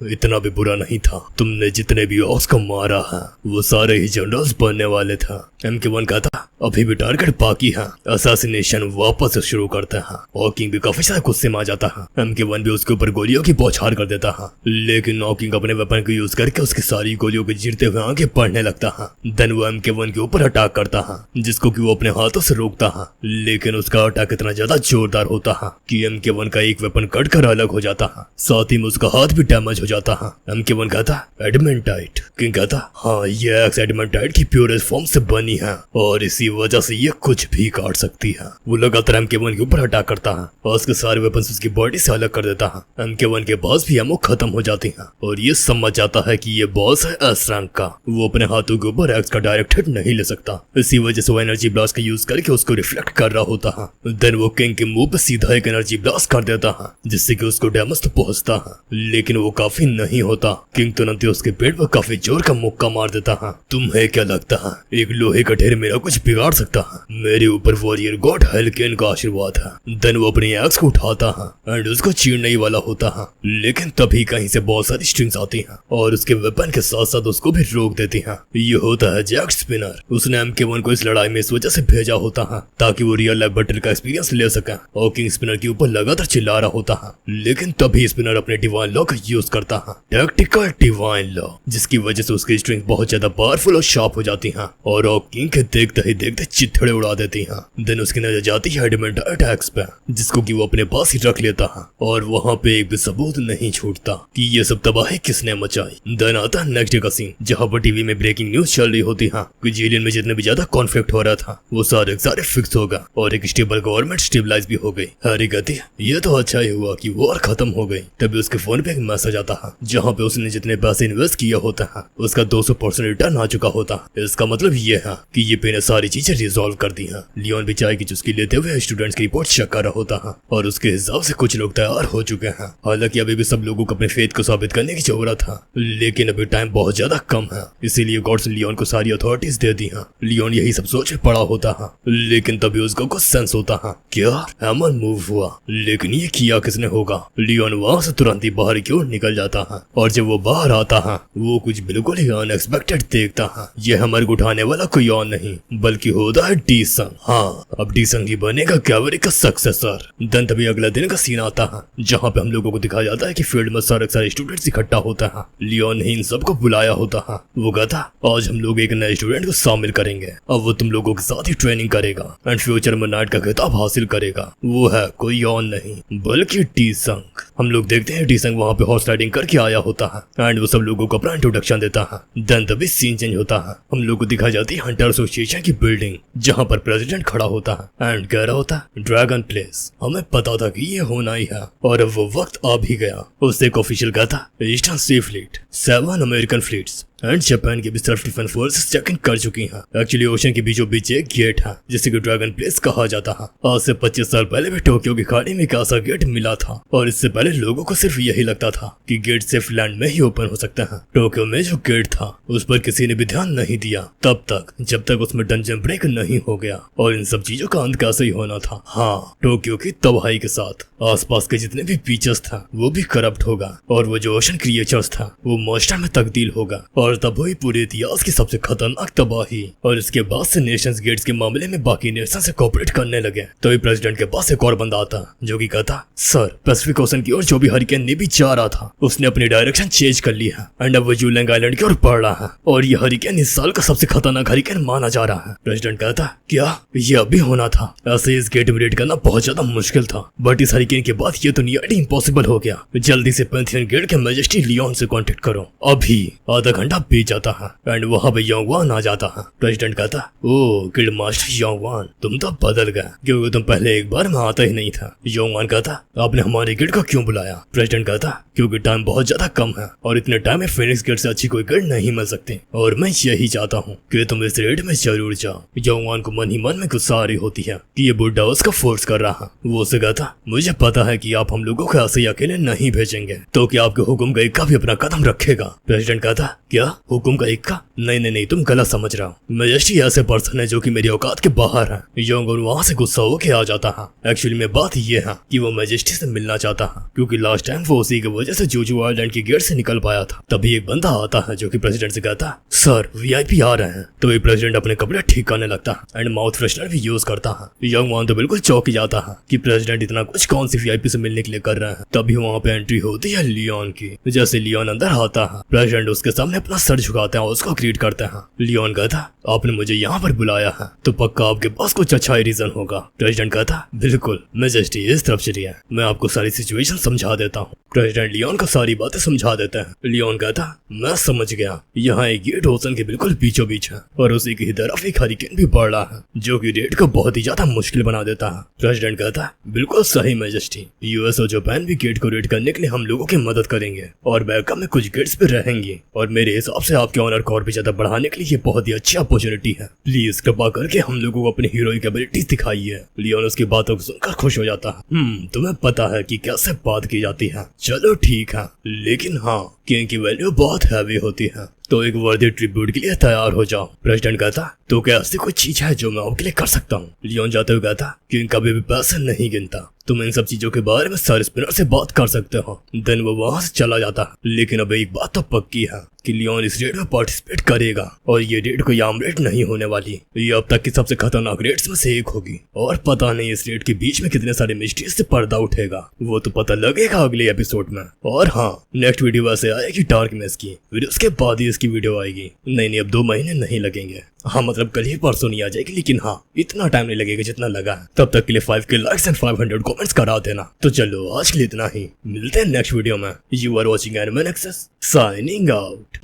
इतना भी बुरा नहीं था, तुमने जितने भी ऑक्स को मारा है वो सारे ही जनरल्स बनने वाले थे। MK1 कहता अभी भी टारगेट बाकी है, असैसिनेशन वापस से शुरू करते हैं। ऑकिंग भी काफी सारे गुस्से में आ जाता है। MK1 भी उसके ऊपर गोलियों की बौछार कर देता है, लेकिन ऑकिंग अपने वेपन को यूज करके उसकी सारी गोलियों को चीरते हुए आगे बढ़ने लगता है। देन वो MK1 के ऊपर अटैक करता है जिसको कि वो अपने हाथों से रोकता है, लेकिन उसका अटैक इतना ज्यादा जोरदार होता है कि MK1 का एक वेपन कट कर अलग हो जाता है, साथ ही में उसका हाथ भी डैमेज हो जाता है। MK1 कहता एडमेंटाइट। किंग कहता हाँ ये एक्स एडमेंटाइट की प्योरेस्ट फॉर्म से बनी है और इसी वजह से ये कुछ भी काट सकती है। वो लगातार MK1 के ऊपर अटैक करता है और उसके सारे वेपन्स उसकी बॉडी से अलग कर देता है। MK1 के पास भी एमो खत्म हो जाती है और ये समझ जाता है कि ये बॉस है एस रैंक का, वो अपने हाथों के ऊपर एक्स का डायरेक्ट हिट नहीं ले सकता। इसी वजह से वो एनर्जी ब्लास्ट का यूज करके उसको रिफ्लेक्ट कर रहा होता है। देन वो किंग के मुंह पे सीधा एक एनर्जी ब्लास्ट कर देता है जिससे कि उसको डैमेज तो पहुंचता है, लेकिन वो काफी नहीं होता। किंग तुरंत ही उसके पेट पर काफी जोर का मुक्का मार देता है। तुम्हें क्या लगता है एक लोहे का ढेर मेरा कुछ बिगाड़ सकता है? मेरे ऊपर वॉरियर गॉड हेलकेन का आशीर्वाद है। देन वो अपनी एक्स को उठाता है एंड उसको चीरने ही वाला होता है, लेकिन तभी कहीं से बहुत सारी स्ट्रिंग्स आती हैं और उसके वेपन के साथ साथ उसको भी रोक देती हैं। ये होता है जैक स्पिनर। उसने MK1 को इस लड़ाई में इस वजह से भेजा होता है ताकि वो रियल लाइफ बैटल का एक्सपीरियंस ले सके और किंग स्पिनर के ऊपर लगातार चिल्ला रहा होता है, लेकिन तभी स्पिनर अपने डिवाइन लॉ का यूज करता है, टैक्टिकल डिवाइन लॉ, जिसकी वजह से उसकी स्ट्रिंग बहुत ज्यादा पावरफुल और शार्प हो जाती हैं और रॉक किंग के देखते ही देखते चिथड़े उड़ा देती हैं। देन उसकी नजर जाती है एडमेंट अटैक्स पे, जिसको कि वो अपने पास ही रख लेता है और वहाँ पे एक भी सबूत नहीं छूटता कि ये सब तबाही किसने मचाई। देन आता है नेक्स्ट डे का सीन, जहाँ पर टीवी में ब्रेकिंग न्यूज चल रही होती है कि जेलियन में जितने भी ज्यादा कॉन्फ्लिक्ट हो रहा था वो सारे फिक्स होगा और एक स्टेबल गवर्नमेंट स्टेबलाइज भी हो गई। हैरी कहती है ये तो अच्छा ही हुआ कि वॉर खत्म हो गई। तभी उसके फोन पे एक मैसेज आता है जहाँ पे उसने जितने पैसे इन्वेस्ट किया होता है उसका 200% रिटर्न आ चुका होता है। इसका मतलब ये है कि ये पे ने सारी चीजें रिजॉल्व कर दी हैं। लियोन भी चाय की चुस्की लेते हुए स्टूडेंट्स की रिपोर्ट चेक कर रहा होता है और उसके हिसाब से कुछ लोग तैयार हो चुके हैं। हालांकि अभी भी सब लोगों को अपने फेथ को साबित करने की जरूरत है, लेकिन अभी टाइम बहुत ज्यादा कम है, इसीलिए गॉड्स ने लियोन को सारी अथॉरिटीज दे दी हैं। लियोन यही सब सोच में पड़ा होता है, लेकिन तभी उसको कुछ सेंस होता है, क्या हैमर मूव हुआ, लेकिन ये किया किसने होगा। लियोन वहाँ से तुरंत ही बाहर की ओर निकल जाता है और जब वो बाहर आता है वो कुछ बिल्कुल ही अनएक्सपेक्टेड देखता है। ये हैमर को उठाने वाला कोई और नहीं बल्कि होता है डी संग। हाँ, अब डी संग ही बनेगा कैवरी का सक्सेसर। देन तभी अगला दिन का सीन आता है जहाँ पे हम लोगों को दिखाया जाता है कि फील्ड में सारे स्टूडेंट्स इकट्ठा होता है। लियोन ने इन सबको बुलाया होता है। वो कहता आज हम लोग एक नए स्टूडेंट को शामिल करेंगे, अब वो तुम लोगों के साथ ही ट्रेनिंग करेगा एंड फ्यूचर में नाइट का खिताब हासिल करेगा। वो है कोई और नहीं बल्कि डी संग। हम लोग देखते हैं डी संग वहाँ पे हॉर्स राइडिंग करके आया होता है एंड वो सब लोगों को अपना इंट्रोडक्शन देता है। देन तभी सीन चेंज होता है। हम लोग को दिखाई जाती है हंटर एसोसिएशन की बिल्डिंग जहाँ पर प्रेसिडेंट खड़ा होता है एंड कह रहा होता है ड्रैगन प्लेस। हमें पता था कि ये होना ही है और अब वो वक्त आ भी गया। उससे एक ऑफिशियल कहता eastern sea fleet 7 American fleets and Japan की भी self defence forces check in कर चुकी हैं। एक्चुअली ओशन के बीचों बीच एक गेट है जिसे कि ड्रैगन प्लेस कहा जाता है। आज से 25 साल पहले भी टोक्यो की खाड़ी में एक ऐसा गेट मिला था और इससे पहले लोगों को सिर्फ यही लगता था कि गेट सिर्फ लैंड में ही ओपन हो सकता है। टोक्यो में जो गेट था उस पर किसी ने भी ध्यान नहीं दिया तब तक जब तक उसमें डंजन ब्रेक नहीं हो गया और इन सब चीजों का अंत कैसे ही होना था। हाँ, टोक्यो की तबाही के साथ आसपास के जितने भी बीचेस था वो भी करप्ट होगा और वो जो ओशन क्रिएचर्स था वो मॉन्स्टर में तब्दील होगा और तब हुई पूरे इतिहास की सबसे खतरनाक तबाही। और इसके बाद से नेशंस गेट्स के मामले में बाकी नेशन से कोऑपरेट करने लगे। तभी प्रेसिडेंट के पास एक और बंदा आता जो कि कहता सर पैसिफिक ओशन की ओर जो भी हरिकेन ने भी जा रहा था उसने अपनी डायरेक्शन चेंज कर ली है एंड अब वो यूलैंग आइलैंड की ओर बढ़ रहा है और ये हरिकेन इस साल का सबसे खतरनाक हरिकेन माना जा रहा है। प्रेसिडेंट कहता क्या ये अभी होना था? ऐसे इस गेट में रेड करना बहुत ज्यादा मुश्किल था बट इस हरिकेन के बाद ये तो नियरली इम्पॉसिबल हो गया। जल्दी से पैंथियन गेट के मैजेस्टी लियोन से कांटेक्ट करो। अभी आधा घंटा बीत जाता है एंड वहाँ पे योंगवान आ जाता है। प्रेसिडेंट कहता ओ गिल्ड मास्टर योंगवान तुम तो बदल गए क्योंकि तुम पहले एक बार में आता ही नहीं था। योंगवान कहता आपने हमारे गिल्ड को क्यों बुलाया? प्रेसिडेंट कहता क्योंकि टाइम बहुत ज्यादा कम है और इतने टाइम में फिनिक्स गिल्ड से अच्छी कोई गिल्ड नहीं मिल सकती और मैं यही चाहता हूँ कि तुम इस रेड में जरूर जाओ। योंगवान को मन ही मन में गुस्सा आ रही होती है कि ये बुढ़ा उसका फोर्स कर रहा है। वो उसे कहता मुझे पता है कि आप हम लोगों को ऐसे ही अकेले नहीं भेजेंगे तो क्या आपके हुक्म का इक्का भी अपना कदम रखेगा? प्रेसिडेंट कहता क्या हुक्म का इक्का? नहीं तुम गलत समझ रहा हो। मैजेस्टी ऐसे पर्सन है जो कि मेरी औकात के बाहर है। योंगवान वहाँ से गुस्सा होके आ जाता है। एक्चुअली में बात ये है कि वो मैजेस्टी से मिलना चाहता है क्योंकि लास्ट टाइम वो उसी की वजह से जूजू आइलैंड की गेट से निकल पाया था। तभी एक बंदा आता है जो कि प्रेसिडेंट से कहता सर वीआईपी आ रहे हैं। तभी प्रेसिडेंट अपने कपड़े ठीक करने लगता है एंड माउथ फ्रेशनर भी यूज करता है। योंगवान तो बिल्कुल चौंक जाता है कि प्रेसिडेंट इतना कुछ कौन सी वीआईपी से मिलने के लिए कर रहे हैं। तभी वहाँ पे एंट्री होती है लियोन की। जैसे लियोन अंदर आता है प्रेसिडेंट उसके सामने अपना सर झुकाते हैं और उसको ग्रीट करते हैं। लियोन कहता आपने मुझे यहाँ पर बुलाया है तो पक्का आपके पास कुछ अच्छा ही रीजन होगा। प्रेसिडेंट कहता बिल्कुल मैजेस्टी इस तरफ चलिए मैं आपको सारी सिचुएशन समझा देता हूँ। प्रेसिडेंट लियोन को सारी बातें समझा देते हैं। लियोन कहता मैं समझ गया यहाँ एक गेट ओशन के बिल्कुल बीचों बीच है और उसी की तरफ एक हरिकेन भी बढ़ रहा है जो कि रेड को बहुत ही ज्यादा मुश्किल बना देता है। प्रेसिडेंट कहता बिल्कुल सही मैजेस्टी, यूएस और जापान भी गेट को रेड करने के लिए हम लोगों की मदद करेंगे और बैकअप में कुछ गेट्स भी रहेंगे और मेरे हिसाब से आपके ऑनर को और भी ज्यादा बढ़ाने के लिए ये बहुत ही अच्छी अपॉर्चुनिटी है। प्लीज कृपा करके हम लोगों को अपनी हीरोइक एबिलिटीज दिखाइए। लियोन उसकी बातों को सुनकर खुश हो जाता है। तुम्हें पता है कि कैसे बात की जाती है। चलो ठीक है, लेकिन हाँ किंग की वैल्यू बहुत हैवी होती है तो एक वर्दी ट्रिब्यूट के लिए तैयार हो जाओ। प्रेसिडेंट कहता तो क्या ऐसी कोई चीज है जो मैं आपके लिए कर सकता हूँ? लियोन जाते हुए कहता किंग कभी भी पैसे नहीं गिनता, तुम इन सब चीजों के बारे में सर स्पिनर से बात कर सकते हो। देन वो वहाँ से चला जाता है। लेकिन अब एक बात तो पक्की है कि लियोन इस रेड में पार्टिसिपेट करेगा और ये रेड कोई आम रेड नहीं होने वाली, ये अब तक की सबसे खतरनाक रेड्स में से एक होगी। और पता नहीं इस रेड के बीच में कितने सारे मिस्ट्रीज से पर्दा उठेगा, वो तो पता लगेगा अगले एपिसोड में। और हाँ, नेक्स्ट वीडियो वैसे आएगी डार्क मैस की, फिर उसके बाद ही इसकी वीडियो आएगी। नहीं, अब 2 महीने नहीं लगेंगे। हाँ मतलब कल ही परसों नहीं आ जाएगी, लेकिन हाँ इतना टाइम नहीं लगेगा जितना लगा है। तब तक के लिए 5K लाइक्स एंड 500 कमेंट्स करा देना। तो चलो आज के लिए इतना ही, मिलते हैं नेक्स्ट वीडियो में। You are watching anime Nexus, signing out.